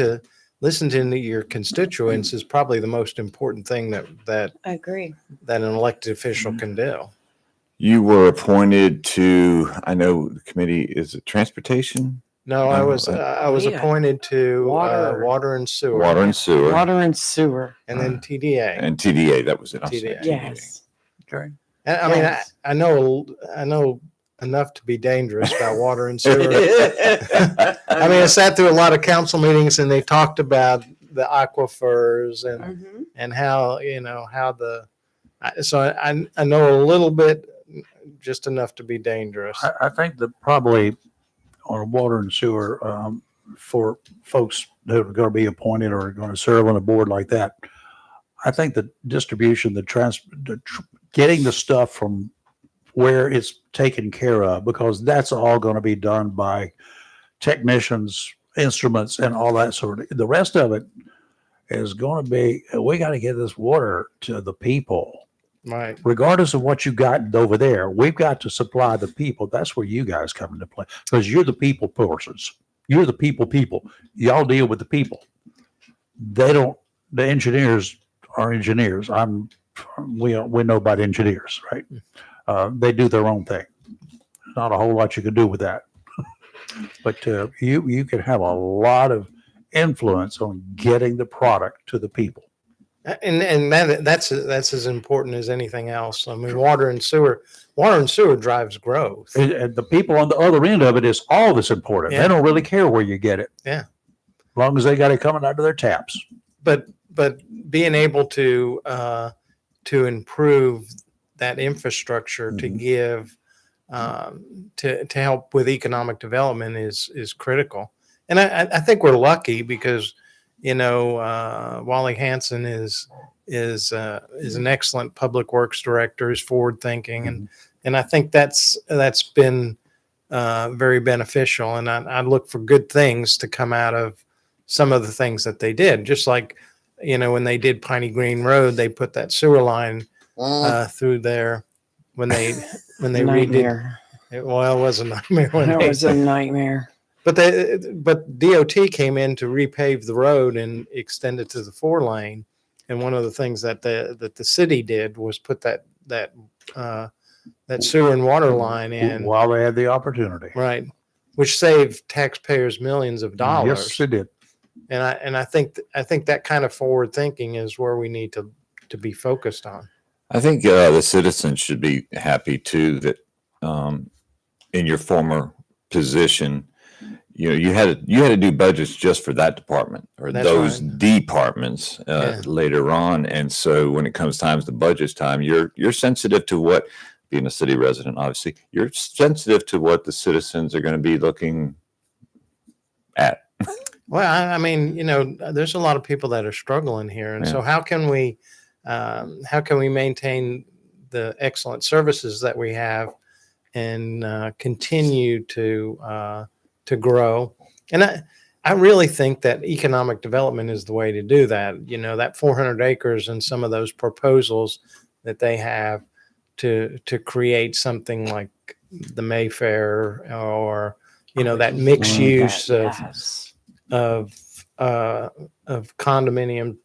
listen to your constituents is probably the most important thing that I agree. an elected official can do. You were appointed to, I know the committee, is it transportation? No, I was Yeah. appointed to Water. water and sewer, Water and sewer. Water and sewer. and then TDA. And TDA, that was it. I'm sorry, TDA. Yes. Okay. And I mean, Yes. I know enough to be dangerous about water and sewer. I mean, I sat through a lot of council meetings, and they talked about the aquifers and how so I know a little bit, just enough to be dangerous. I think that probably on water and sewer, for folks that are going to be appointed or are going to serve on a board like that, I think the distribution, getting the stuff from where it's taken care of, because that's all going to be done by technicians, instruments, and all that sort of. The rest of it is going to be, we got to get this water to the people. Right. Regardless of what you got over there, we've got to supply the people. That's where you guys come into play, because you're the people persons. You're the people. Y'all deal with the people. The engineers are engineers. We know about engineers, right? They do their own thing. Not a whole lot you can do with that. But you can have a lot of influence on getting the product to the people. And that's as important as anything else. I mean, water and sewer drives growth. And the people on the other end of it is all that's important. Yeah. They don't really care where you get it. Yeah. As long as they got it coming out of their taps. But being able to improve that infrastructure to give to help with economic development is critical. And I think we're lucky because Wally Hansen is an excellent public works director, is forward thinking, and I think that's been very beneficial. And I look for good things to come out of some of the things that they did. Just like when they did Piney Green Road, they put that sewer line through there when they redid. Nightmare. It was a nightmare. That was a nightmare. But DOT came in to repave the road and extend it to the 4-lane. And one of the things that the city did was put that sewer and water line in While they had the opportunity. right, which saved taxpayers millions of dollars. Yes, it did. And I think that kind of forward thinking is where we need to be focused on. I think the citizens should be happy too that in your former position, you had to do budgets just for that department or That's those right. departments Yeah. later on. And so when it comes time to budget time, you're sensitive to what, being a city resident, obviously, you're sensitive to what the citizens are going to be looking at. Well, I mean, there's a lot of people that are struggling here, and so how can we maintain the excellent services that we have and continue to grow? And I really think that economic development is the way to do that. That 400 acres and some of those proposals that they have to create something like the Mayfair or that mixed use of condominium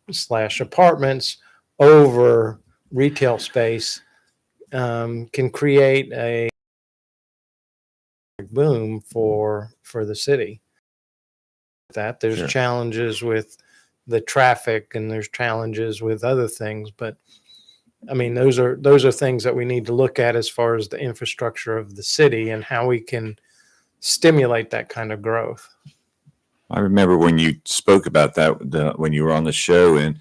/ apartments over retail space can create a boom for the city. That there's Sure. challenges with the traffic and there's challenges with other things, but I mean those are things that we need to look at as far as the infrastructure of the city and how we can stimulate that kind of growth. I remember when you spoke about that when you were on the show, and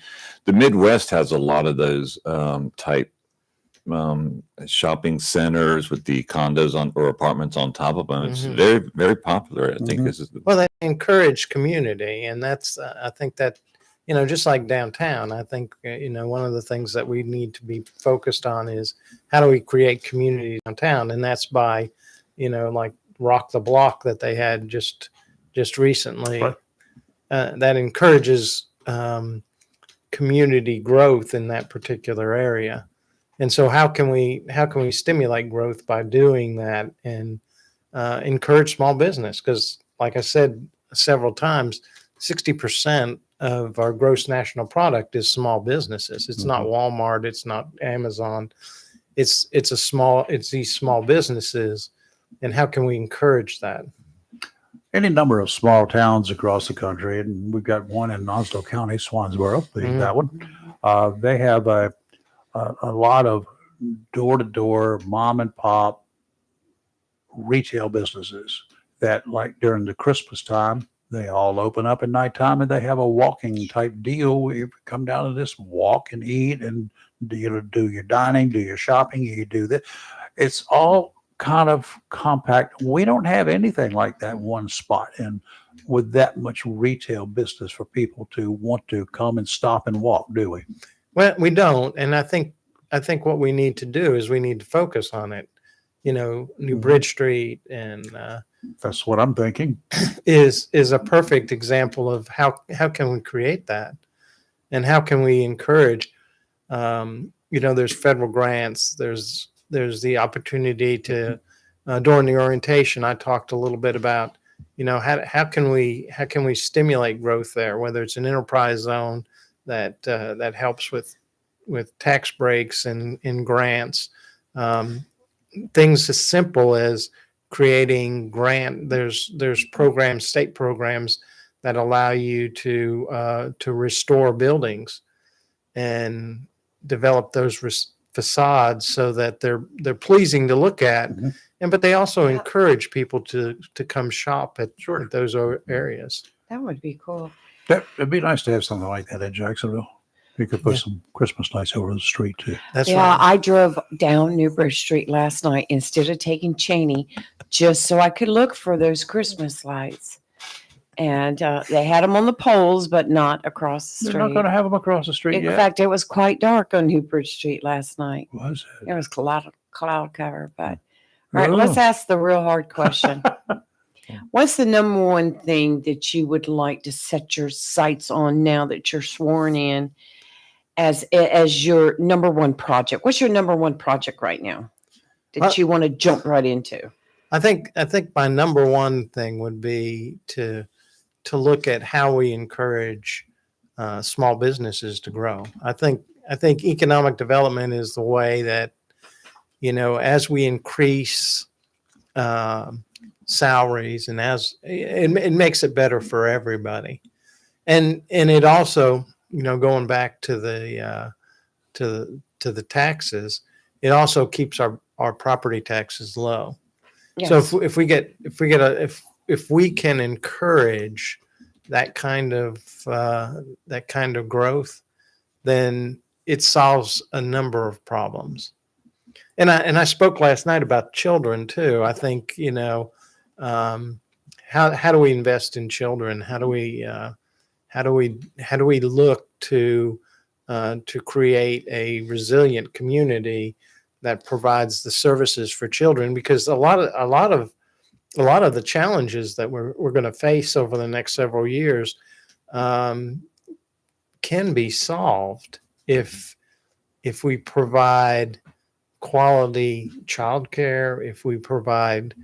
the Midwest has a lot of those type shopping centers with the condos or apartments on top of them. It's very, very popular. I think this is Well, they encourage community, and that's I think that just like downtown, I think one of the things that we need to be focused on is how do we create community downtown, and that's by like Rock the Block that they had just recently. Right. That encourages community growth in that particular area. And so how can we stimulate growth by doing that and encourage small business? Because like I said several times, 60% of our gross national product is small businesses. It's not Walmart. It's not Amazon. It's these small businesses. And how can we encourage that? Any number of small towns across the country, and we've got one in Onslow County, Swansboro, that one. They have a lot of door-to-door mom and pop retail businesses that, like during the Christmas time, they all open up at nighttime and they have a walking type deal. You come down and just walk and eat and do your dining, do your shopping, you do that. It's all kind of compact. We don't have anything like that one spot, and with that much retail business for people to want to come and stop and walk, do we? Well, we don't. And I think what we need to do is we need to focus on it. New Bridge Street and That's what I'm thinking. is a perfect example of how can we create that, and how can we encourage. There's federal grants. There's the opportunity to during the orientation, I talked a little bit about how can we stimulate growth there, whether it's an enterprise zone that helps with tax breaks and grants. Things as simple as creating there's programs, state programs that allow you to restore buildings and develop those facades so that they're pleasing to look at, but they also encourage people to come shop at those areas. That would be cool. It'd be nice to have something like that in Jacksonville. You could put some Christmas lights over the street too. That's right. I drove down New Bridge Street last night instead of taking Cheney, just so I could look for those Christmas lights. And they had them on the poles, but not across the street. They're not going to have them across the street In yet. fact, it was quite dark on New Bridge Street last night. Was it? It was cloud cover. But all right, let's ask the real hard question. What's the number one thing that you would like to set your sights on now that you're sworn in as your number one project? What's your number one project right now that you want to jump right into? I think my number one thing would be to look at how we encourage small businesses to grow. I think economic development is the way that, as we increase salaries and as it makes it better for everybody, and it also, going back to the taxes, it also keeps our property taxes low. Yes. So if we can encourage that kind of growth, then it solves a number of problems. And I spoke last night about children too. I think how do we invest in children? How do we look to create a resilient community that provides the services for children? Because a lot of the challenges that we're going to face over the next several years can be solved if we provide quality childcare, if we provide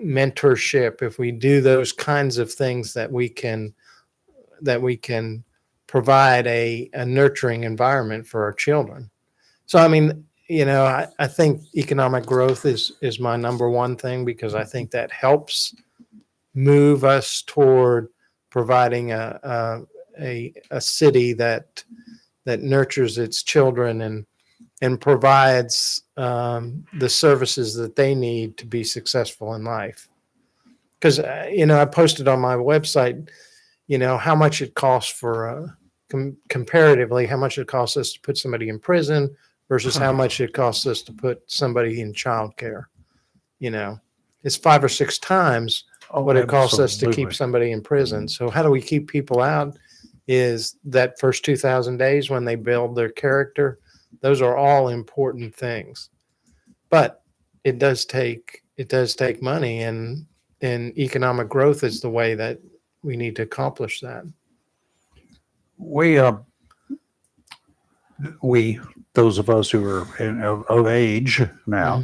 mentorship, if we do those kinds of things that we can provide a nurturing environment for our children. So, I mean, I think economic growth is my number one thing, because I think that helps move us toward providing a city that nurtures its children and provides the services that they need to be successful in life. Because I posted on my website, how much it costs for comparatively how much it costs us to put somebody in prison versus how much it costs us to put somebody in childcare. It's 5 or 6 times what it costs us to keep somebody in prison. So how do we keep people out? Is that first 2,000 days when they build their character? Those are all important things, but it does take money, and economic growth is the way that we need to accomplish that. We those of us who are of age now,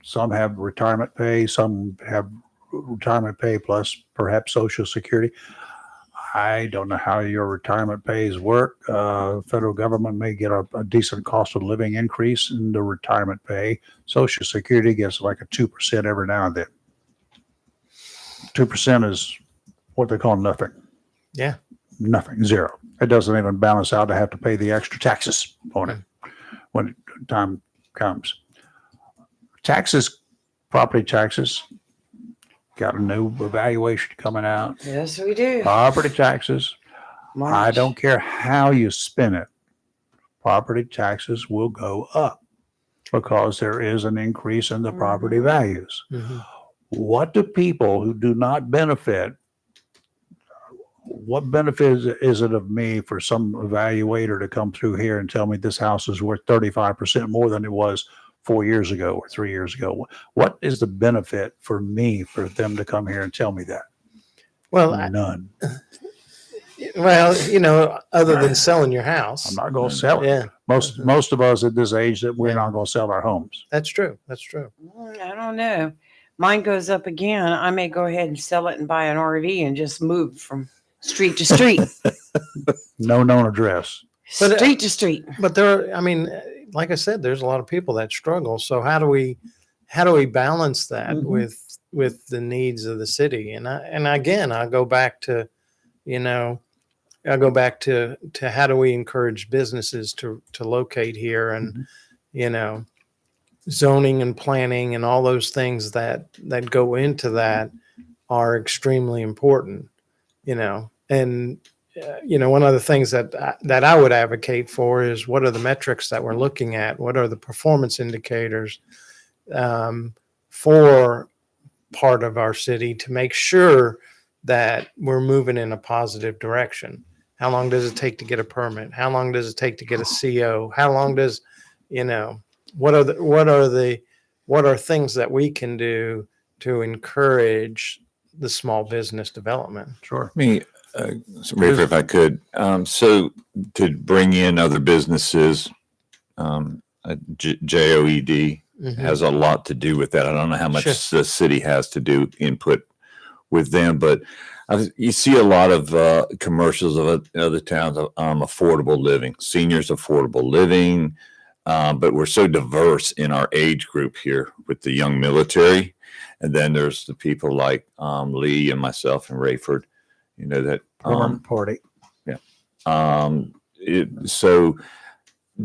some have retirement pay, some have retirement pay plus perhaps Social Security. I don't know how your retirement pays work. Federal government may get a decent cost of living increase in the retirement pay. Social Security gets like a 2% every now and then. 2% is what they call nothing. Yeah. Nothing, zero. It doesn't even balance out to have to pay the extra taxes on it when time comes. Taxes, property taxes, got a new evaluation coming out. Yes, we do. Property taxes, I March. don't care how you spin it, property taxes will go up because there is an increase in the property values. Mhm. What do people who do not benefit, what benefit is it of me for some evaluator to come through here and tell me this house is worth 35% more than it was 4 years ago or 3 years ago? What is the benefit for me for them to come here and tell me that? Well, None. other than selling your house. I'm not going to sell it. Yeah, Most of us at this age that we're Yeah. not going to sell our homes. that's true. That's true. I don't know. Mine goes up again. I may go ahead and sell it and buy an RV and just move from street to street, No known address. But, street to street. But like I said, there's a lot of people that struggle. So how do we balance that Mhm. with the needs of the city? And again, I go back to how do we encourage businesses to locate here, and zoning and planning and all those things that go into that are extremely important. And one of the things that I would advocate for is, what are the metrics that we're looking at? What are the performance indicators for part of our city to make sure that we're moving in a positive direction? How long does it take to get a permit? How long does it take to get a CO? How long does, what are things that we can do to encourage the small business development? Sure. Me, Rafer, if I could. So to bring in other businesses, JOED Mhm. has a lot to do with that. I don't know how much Sure. the city has to do input with them, but you see a lot of commercials of other towns, affordable living, seniors affordable living. But we're so diverse in our age group here with the young military. And then there's the people like Lee and myself and Rayford, that Permanent party. so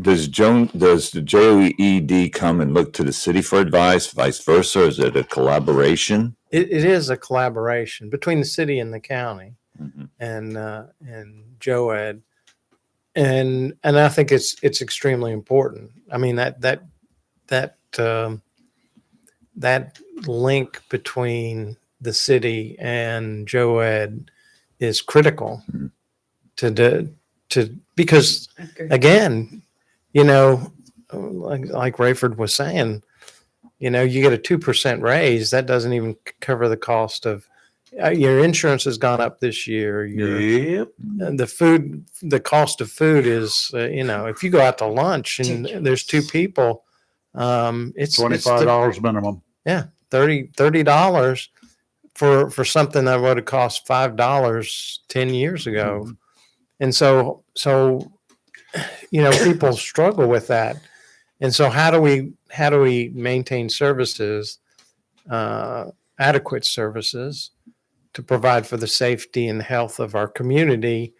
does the JOED come and look to the city for advice, vice versa? Is it a collaboration? It is a collaboration between the city and the county, Mhm. and JOED, and I think it's extremely important. I mean, that link between the city and JOED is critical Mhm. because again, like Rayford was saying, you get a 2% raise. That doesn't even cover the cost of your insurance has gone up this year. Yep. The cost of food is, if you go out to lunch and there's two people, it's $25 minimum. $30 for something that would have cost $5 10 years ago. And so people struggle with that. And so how do we maintain services, adequate services, to provide for the safety and health of our community,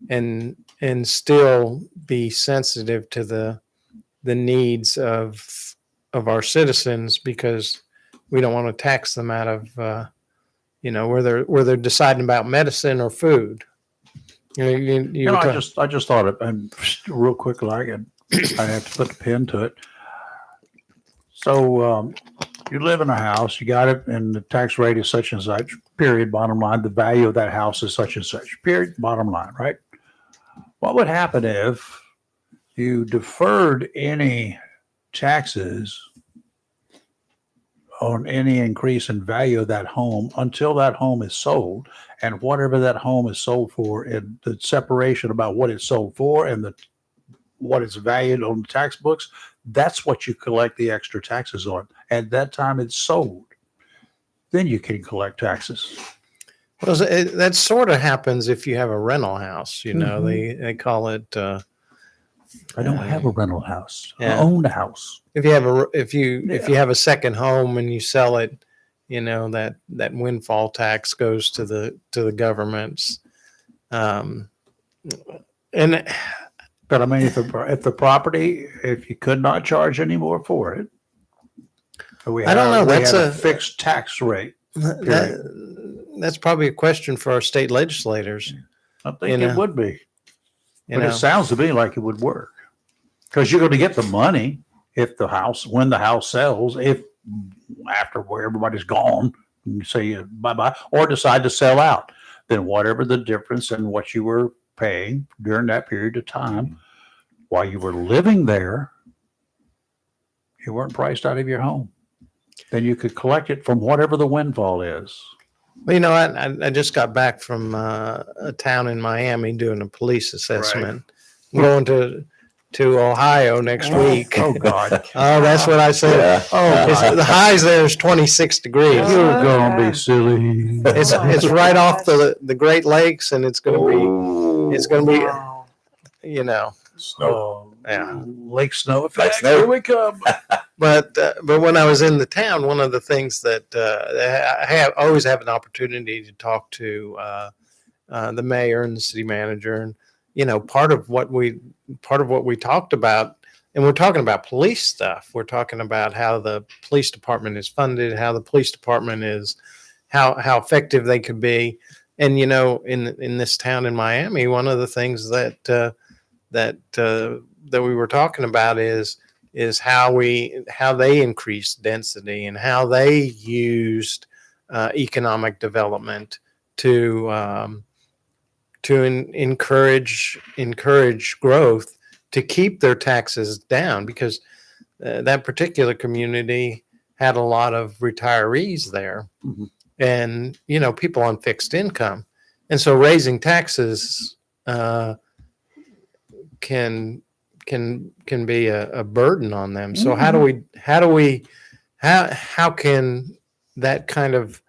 and still be sensitive to the needs of our citizens, because we don't want to tax them out of where they're deciding about medicine or food. I just thought it, and real quick, and I have to put the pin to it. So you live in a house, you got it, and the tax rate is such and such, period, bottom line. The value of that house is such and such, period, bottom line, right? What would happen if you deferred any taxes on any increase in value of that home until that home is sold, and whatever that home is sold for, and the separation about what it's sold for and what it's valued on the tax books, that's what you collect the extra taxes on. At that time it's sold, then you can collect taxes. Well, that sort of happens if you have a rental house. You know, they call it. I don't have a rental house. I Yeah. own a house. If you have a second home and you sell it, you know that windfall tax goes to the governments. And But I mean, if the property, if you could not charge any more for it, I don't know. we That's had a fixed tax rate. that's probably a question for our state legislators. I think You know, it would be, You but know, it sounds to me like it would work because you're going to get the money when the house sells, if after where everybody's gone, you say bye bye, or decide to sell out, then whatever the difference in what you were paying during that period of time while you were living there, you weren't priced out of your home. Then you could collect it from whatever the windfall is. well, you know, I just got back from a town in Miami doing a police assessment. I'm going to Ohio next week. Oh God! Oh, that's what I said. Yeah. Oh, The highs there is 26 degrees. you're gonna be silly. It's right off the Great Lakes, and it's going to be, Wow. you know, Snow. Oh, Yeah. lake snow effect. snow. Here we come. but when I was in the town, one of the things that I always have an opportunity to talk to the mayor and the city manager, and you know, part of what we talked about, and we're talking about police stuff. We're talking about how the police department is funded, how the police department is, how effective they could be, and you know, in this town in Miami, one of the things that we were talking about is how they increased density and how they used economic development to encourage growth, to keep their taxes down, because that particular community had a lot of retirees there, Mhm. and you know, people on fixed income, and so raising taxes can be a burden on them. So how can that kind of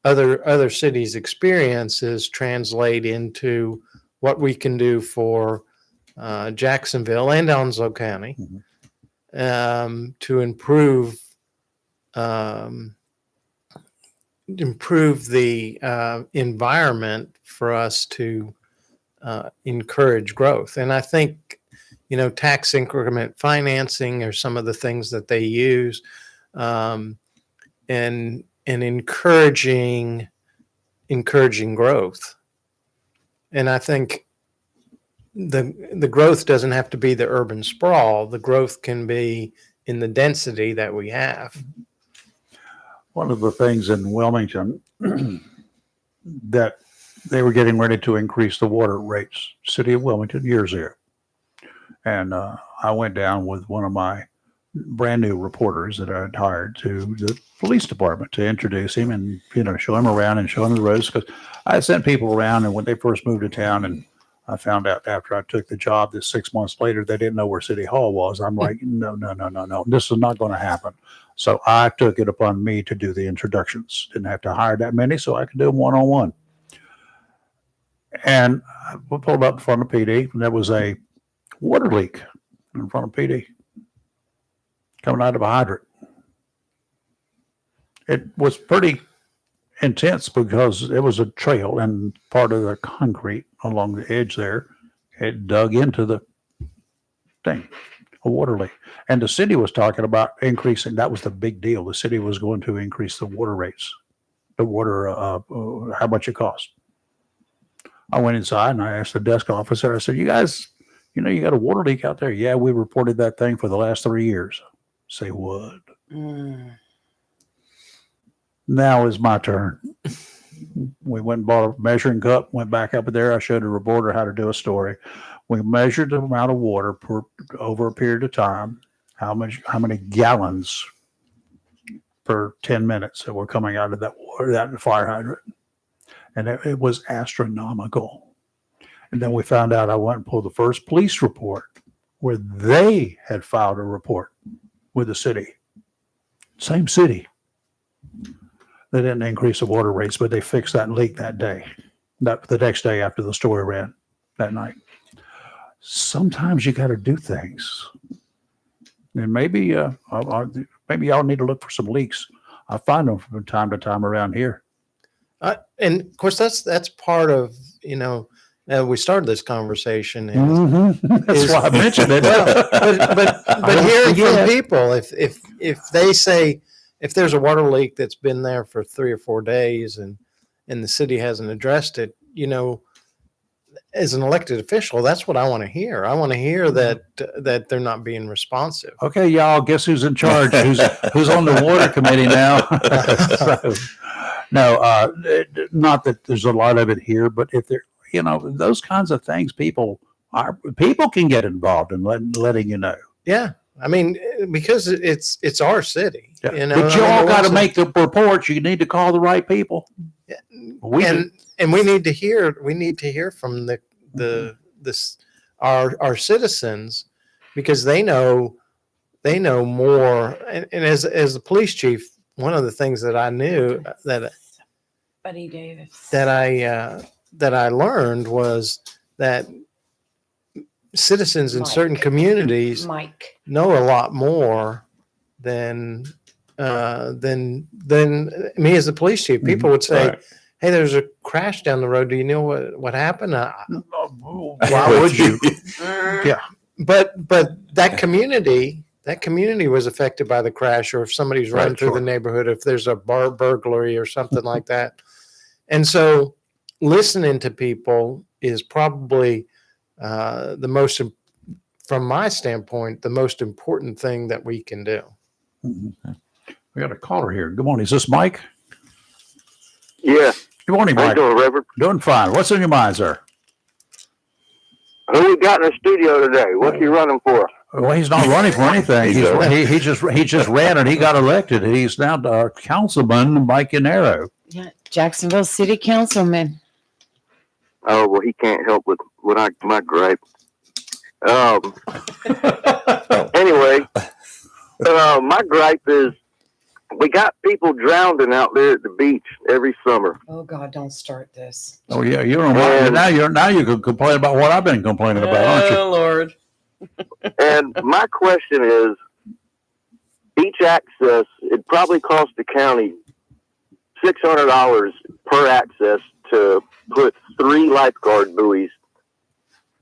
other cities' experiences translate into what we can do for Jacksonville and Onslow County to improve the environment for us to encourage growth. And I think, you know, tax increment financing are some of the things that they use, and encouraging growth. And I think the growth doesn't have to be the urban sprawl. The growth can be in the density that we have. One of the things in Wilmington that they were getting ready to increase the water rates, city of Wilmington, years ago. And I went down with one of my brand new reporters that I had hired to the police department to introduce him and, you know, show him around and show him the roads. Because I sent people around, and when they first moved to town, and I found out after I took the job that 6 months later, they didn't know where City Hall was. I'm like, no, this is not going to happen. So I took it upon me to do the introductions. Didn't have to hire that many, so I could do them one-on-one. And we pulled up in front of PD, and there was a water leak in front of PD coming out of a hydrant. It was pretty intense because it was a trail, and part of the concrete along the edge there, it dug into the thing, a water leak. And the city was talking about increasing, that was the big deal. The city was going to increase the water rates, the water, how much it cost. I went inside and I asked the desk officer, I said, you guys, you know, you got a water leak out there? Yeah, we reported that thing for the last 3 years. Say what? Now is my turn. We went and bought a measuring cup, went back up there. I showed the reporter how to do a story. We measured the amount of water over a period of time, how many gallons per 10 minutes that were coming out of that water, that fire hydrant. And it was astronomical. And then we found out, I went and pulled the first police report where they had filed a report with the city. Same city. They didn't increase the water rates, but they fixed that leak that day, the next day after the story ran that night. Sometimes you got to do things. And maybe maybe y'all need to look for some leaks. I find them from time to time around here. And of course, that's part of, we started this conversation. And That's why I mentioned it. but hearing from people, if they say, if there's a water leak that's been there for 3 or 4 days and the city hasn't addressed it, as an elected official, that's what I want to hear. I want to hear that they're not being responsive. Okay, y'all, guess who's in charge? Who's on the water committee now? No, not that there's a lot of it here, but if there, those kinds of things, people can get involved in letting you know. Yeah, I mean, because it's our city. Yeah. But you all got to make the reports. You need to call the right people. And we need to hear from our citizens, because they know more. And as the police chief, one of the things that I knew that Buddy Davis. that I learned was that citizens in certain communities know a lot more than me as the police chief. People would say, Right. "Hey, there's a crash down the road. Do you know what happened?" Why would you? Yeah. But that community was affected by the crash, or if somebody's running Right, through sure. the neighborhood, if there's a bar burglary or something like that. And so listening to people is probably from my standpoint, the most important thing that we can do. We got a caller here. Good morning. Is this Mike? Yeah. Good morning, How you Mike. doing, Reverend? Doing fine. What's in your mind, sir? Who we got in the studio today? What's he running for? Well, he's not running for anything. He just ran and he got elected. He's now our councilman, Mike Yanero. Yeah, Jacksonville City Councilman. Oh, well, he can't help with my gripe. Anyway, my gripe is we got people drowning out there at the beach every summer. Oh God, don't start this. Oh yeah, now you can complain about what I've been complaining about, aren't you? Oh Lord. And my question is, beach access, it probably cost the county $600 per access to put 3 lifeguard buoys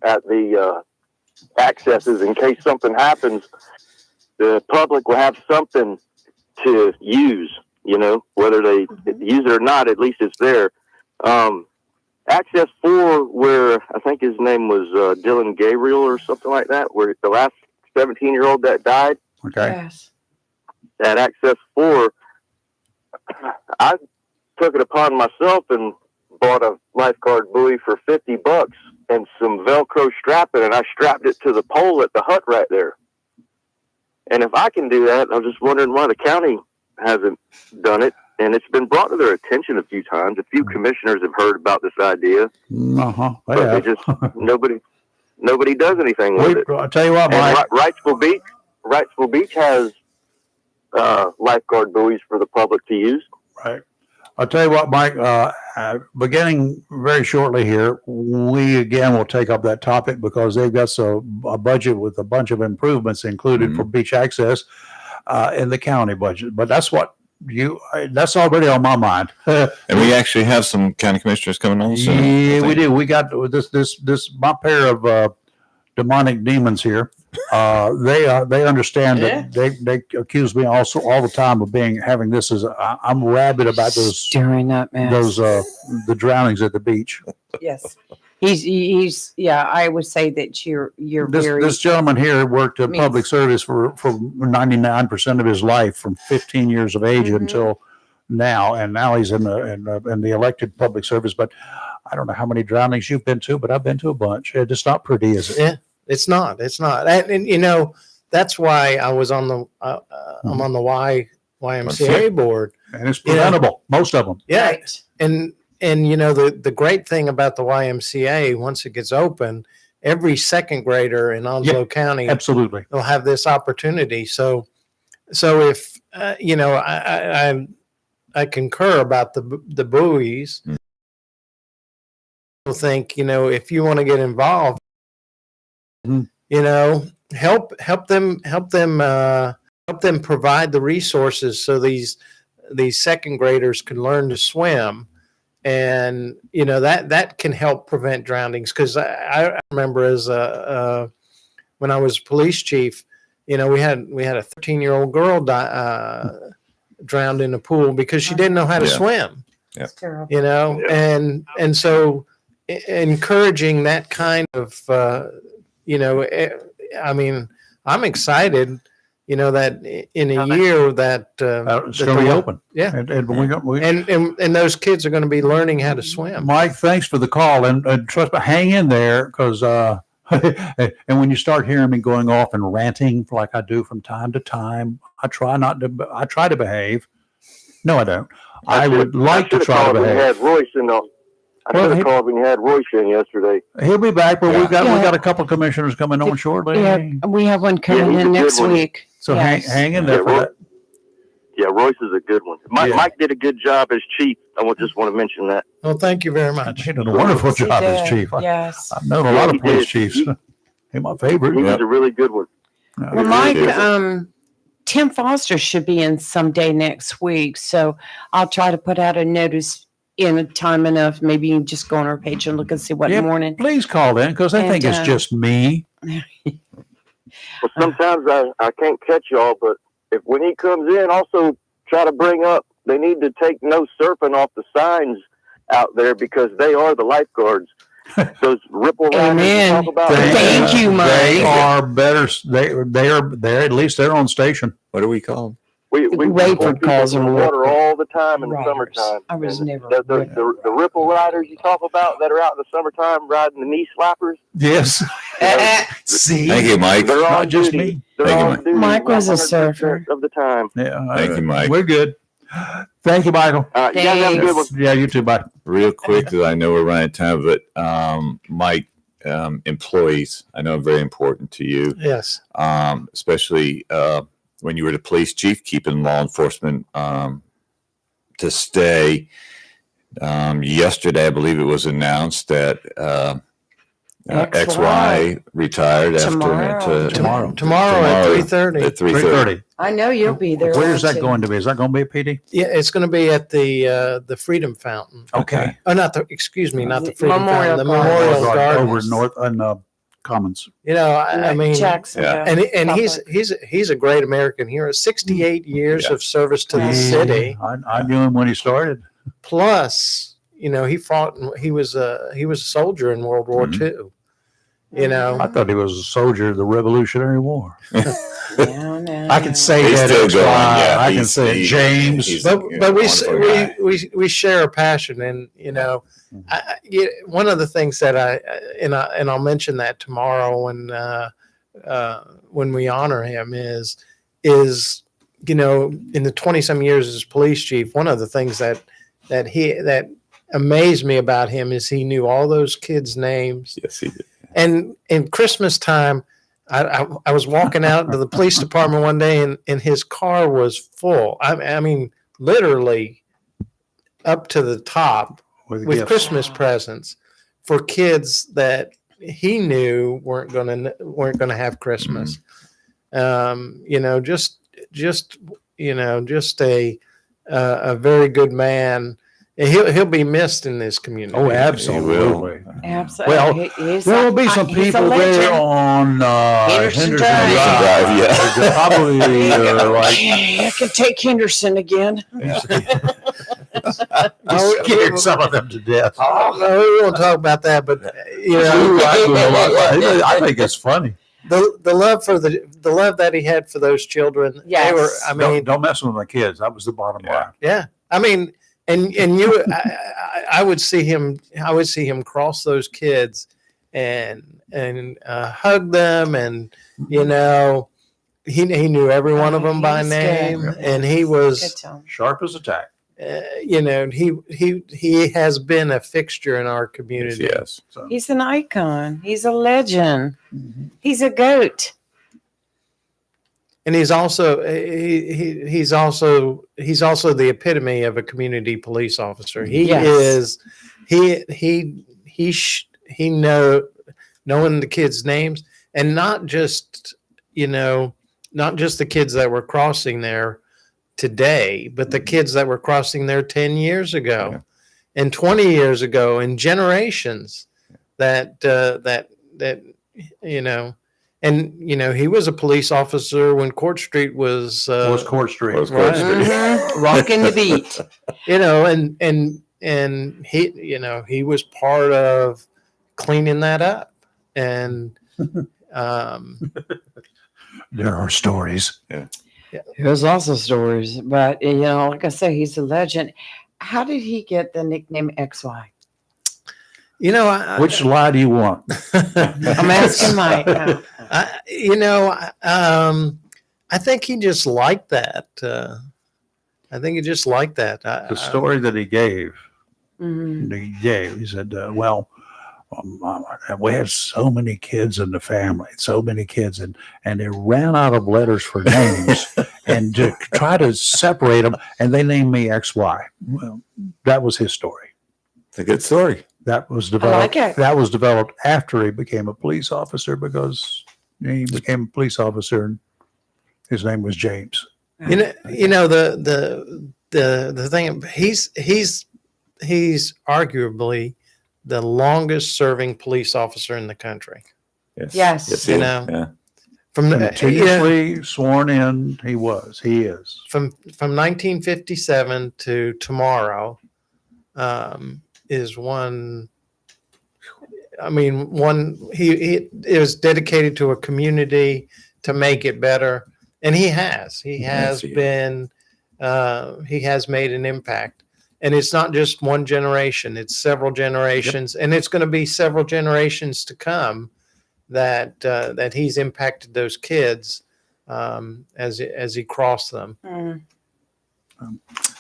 at the accesses in case something happens. The public will have something to use, whether they use it or not, at least it's there. Access 4, where I think his name was Dylan Gabriel or something like that, where the last 17-year-old that died, Okay. Yes. at Access 4, I took it upon myself and bought a lifeguard buoy for $50 and some Velcro strapping, and I strapped it to the pole at the hut right there. And if I can do that, I'm just wondering why the county hasn't done it. And it's been brought to their attention a few times. A few commissioners have heard about this idea, Uh-huh. but they just nobody does anything with it. I'll tell you what, And Mike. Wrightsville Beach has lifeguard buoys for the public to use. Right. I'll tell you what, Mike, beginning very shortly here, we again will take up that topic because they've got a budget with a bunch of improvements included for beach access in the county budget. But that's that's already on my mind. And we actually have some county commissioners coming on soon. Yeah, we do. We got my pair of demonic demons here. They understand that they accuse me also all the time of having this as I'm rabid about those Stirring up, man. the drownings at the beach. Yes. He's I would say that you're very This gentleman here worked in public service for 99% of his life, from 15 years of age until now, and now he's in the elected public service. But I don't know how many drownings you've been to, but I've been to a bunch. It's not pretty, is it? Yeah, it's not. And that's why I was on the I'm on the YMCA board. And it's preventable, most of them. Yeah, right. and the great thing about the YMCA, once it gets open, every second grader in Onslow County Absolutely. will have this opportunity. So if I concur about the buoys. I think, if you want to get involved, Mhm. help them provide the resources so these second graders can learn to swim. And that can help prevent drownings, because I remember when I was police chief, we had a 13-year-old girl drowned in a pool because she didn't know how to Yeah. swim. Yeah. It's terrible. And so encouraging that kind of I'm excited that in a year that It's going to be open. Yeah. And and those kids are going to be learning how to swim. Mike, thanks for the call, and trust me, hang in there, because and when you start hearing me going off and ranting like I do from time to time, I try to behave. No, I don't. I would like to try to When you had behave. Royce in on. I Well, should he- have called when you had Royce in yesterday. He'll be back, but we Yeah. got a couple commissioners coming on shortly. Yeah, we have one coming he's a in good next one. week. So Yes. hang in there Yeah, for that. Yeah, Royce is a good one. Yeah. Mike did a good job as chief. Just want to mention that. Well, thank you very much. He did a wonderful Yes, he job as did. chief. Yes. I've known a lot he of police did. chiefs. He- He's my favorite. He Yeah. was a really good one. Well, Mike, Yeah. Tim Foster should be in someday next week, so I'll try to put out a notice in a time enough. Maybe you can just go on our page and look and see what Yeah. morning. Please call in, because they think And, it's just me. But sometimes I can't catch y'all, but when he comes in, also try to bring up they need to take no surfing off the signs out there, because they are the lifeguards. Those ripple riders you Amen. talk about. Thank you, Mike. They are better. They're at least they're on station. What do we call them? We Rayford calls them in the water ripple all the time in the riders. summertime. I was And never the ripple riders you talk about that are out in the summertime riding the knee slappers. Yes. See, Thank you, Mike. They're not on just duty. me. They're Thank you, on Mike. duty Mike was a 100% surfer. of the time. Yeah. Thank you, Mike. We're good. Thank you, Michael. You guys have a good one. Yeah, you too. Bye. Real quick, because I know we're running out of time, but Mike, employees, I know are very important to you, Yes. especially when you were the police chief, keeping law enforcement to stay. Yesterday, I believe it was announced that XY retired Tomorrow. Tomorrow at 3:30. At 3:30. 3:30. I know you'll be there. Where's that won't you? going to be? Is that going to be at PD? Yeah, it's going to be at the Freedom Fountain. Okay. Oh, not the Freedom Memorial Fountain, the Gardens. Memorial Over Gardens. north and Commons. I mean, Jacksonville. and he's a great American hero. 68 years Yeah. of service to the Yeah. city. I knew him when he started. Plus, he fought. He was a soldier in World War Mhm. II. I thought he was a soldier of the Revolutionary War. Yeah, no. I can say He's that. still it's going, fine. yeah. I can He's- say it, he's- James. he's- But wonderful guy. we share a passion, and one of the things that I'll mention that tomorrow when we honor him is in the 20-some years as police chief, one of the things that amazed me about him is he knew all those kids' names. Yes, he did. And in Christmas time, I was walking out to the police department one day, and his car was full. I mean, literally up to the top with gifts. Christmas presents for kids that he knew weren't gonna have Christmas. Just a very good man. And he'll be missed in this community. Oh, absolutely. Absolutely. Well, He's there a- will be some he's a people there legend. on Henderson Henderson Drive. Drive. Yeah. They're probably like I can take Henderson again. you scared some of them to death. Oh, no, we won't talk about that, but I think it's funny. the love that he had for those children. Yes. They were, I mean, Don't mess with my kids. That was the bottom line. yeah. I mean, and you, I would see him cross those kids and hug them, and he knew every one of them by He was name, good. and he was, Good time. Sharp as a tack. he has been a fixture in our community. Yes. So, He's an icon. He's a legend. mhm. He's a goat. and he's also he's also the epitome of a community police officer. He Yes. is he knowing the kids' names, and not just not just the kids that were crossing there today, but the kids that were crossing there 10 years ago, Yeah. and 20 years ago, and generations that and he was a police officer when Court Street was Court Street. Was Court Street. Rocking the beat. and he was part of cleaning that up, and There are stories. There's also stories, but like I say, he's a legend. How did he get the nickname XY? Which lie do you want? I'm asking Mike. I think he just liked that. I think he just liked that. The story that he gave, Mhm. he said, we had so many kids in the family, so many kids, and they ran out of letters for names, and to try to separate them, and they named me XY. Well, that was his story. It's a good story. That was developed. like it. That was developed after he became a police officer, because he became a police officer, and his name was James. The thing, he's arguably the longest serving police officer in the country. Yes. Yes, You he- know. yeah. From Continuously sworn in, he is. from 1957 to tomorrow is one. I mean, he is dedicated to a community to make it better, and he has Yes, he been he has made an impact, and it's not just one generation; it's several generations, and it's going to be several generations to come that he's impacted those kids as he crossed them. Mm.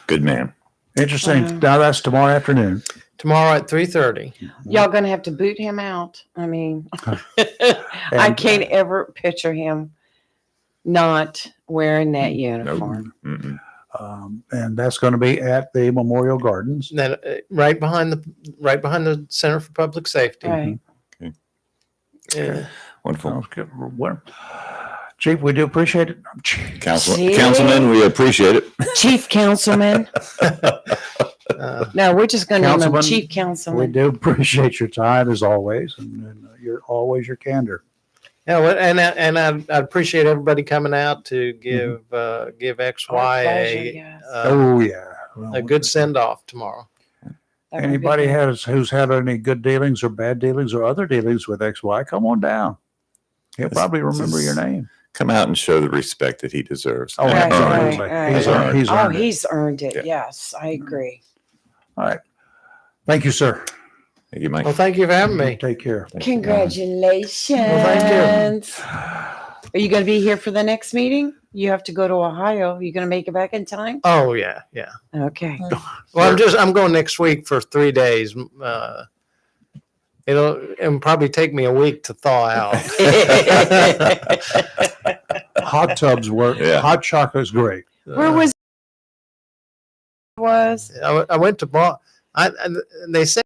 Good man. Interesting. Wow. Now that's tomorrow afternoon. Tomorrow at 3:30. Y'all gonna have to boot him out. I mean, I can't ever picture him not wearing that uniform. Mm-mm. And that's going to be at the Memorial Gardens. Then right behind the Center for Public Safety. Right. Yeah. Wonderful. Sounds good. Well, Chief, we do appreciate it. See? Councilman, we appreciate it. Chief Councilman. No, we're just gonna name him Councilman, Chief We Councilman. do appreciate your time as always, and your candor. Yeah, well, and I appreciate everybody coming out to give XY pleasure, yes. Oh yeah. Well, a good send off tomorrow. That'd be Anybody good. who's had any good dealings or bad dealings or other dealings with XY, come on down. He'll Yes, probably this remember is- your name. Come out and show the respect that he deserves. Oh, Right, absolutely. right, He's right. earned, he's Oh, earned it. he's earned it. Yeah. Yes, I agree. All right. Thank you, sir. Thank you, Mike. Well, thank you for having me. Take care. Congratulations. thank Are you going to be here for the next meeting? You have to go to Ohio. You going to make it back in time? Oh yeah. Okay. Well, I'm going next week for 3 days. It'll probably take me a week to thaw out. Hot tubs work. Yeah. Hot chocolate's great. Where was I went to they said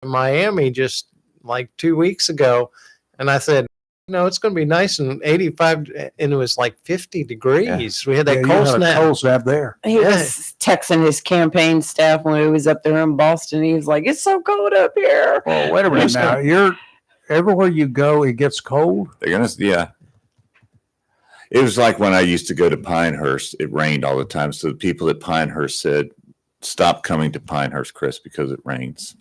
in Miami just like 2 weeks ago, and I said, it's going to be nice and 85, and it was like 50 degrees. We had that Yeah, you cold had a snap. cold snap there. he was texting his campaign staff when he was up there in Boston. He was like, "It's so cold up here." Well, wait a minute now. Everywhere you go, it gets cold. They're gonna, yeah. It was like when I used to go to Pinehurst. It rained all the time, so the people at Pinehurst said, "Stop coming to Pinehurst, Chris, because it rains."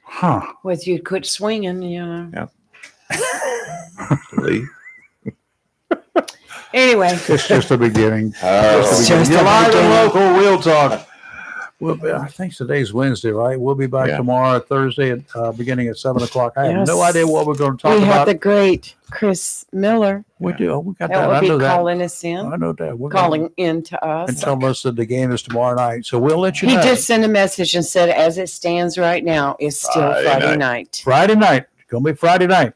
Huh. Was you quit swinging, Lee? Anyway, It's just the beginning. Oh, just You're the live and beginning. local. We'll talk. I think today's Wednesday, right? We'll be back Yeah. tomorrow, Thursday, beginning at 7:00. I have Yes. no idea what we're going to talk we have about. the great Chris Miller We do. Oh, we got that that. will I be know that. calling us in, I know that. We're gonna- calling in to us. and tell us that the game is tomorrow night. So we'll let you He know. did send a message and said, as it stands right now, it's still Friday Friday night. night. Friday night. It's going to be Friday night.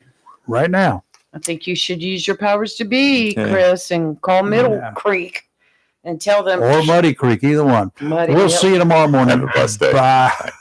Right now. I think you should use your powers to be, Chris, and call Middle Yeah. Creek and tell them. Or Muddy Creek, either one. Muddy, We'll yep. see you tomorrow morning. Have a blessed day. Bye.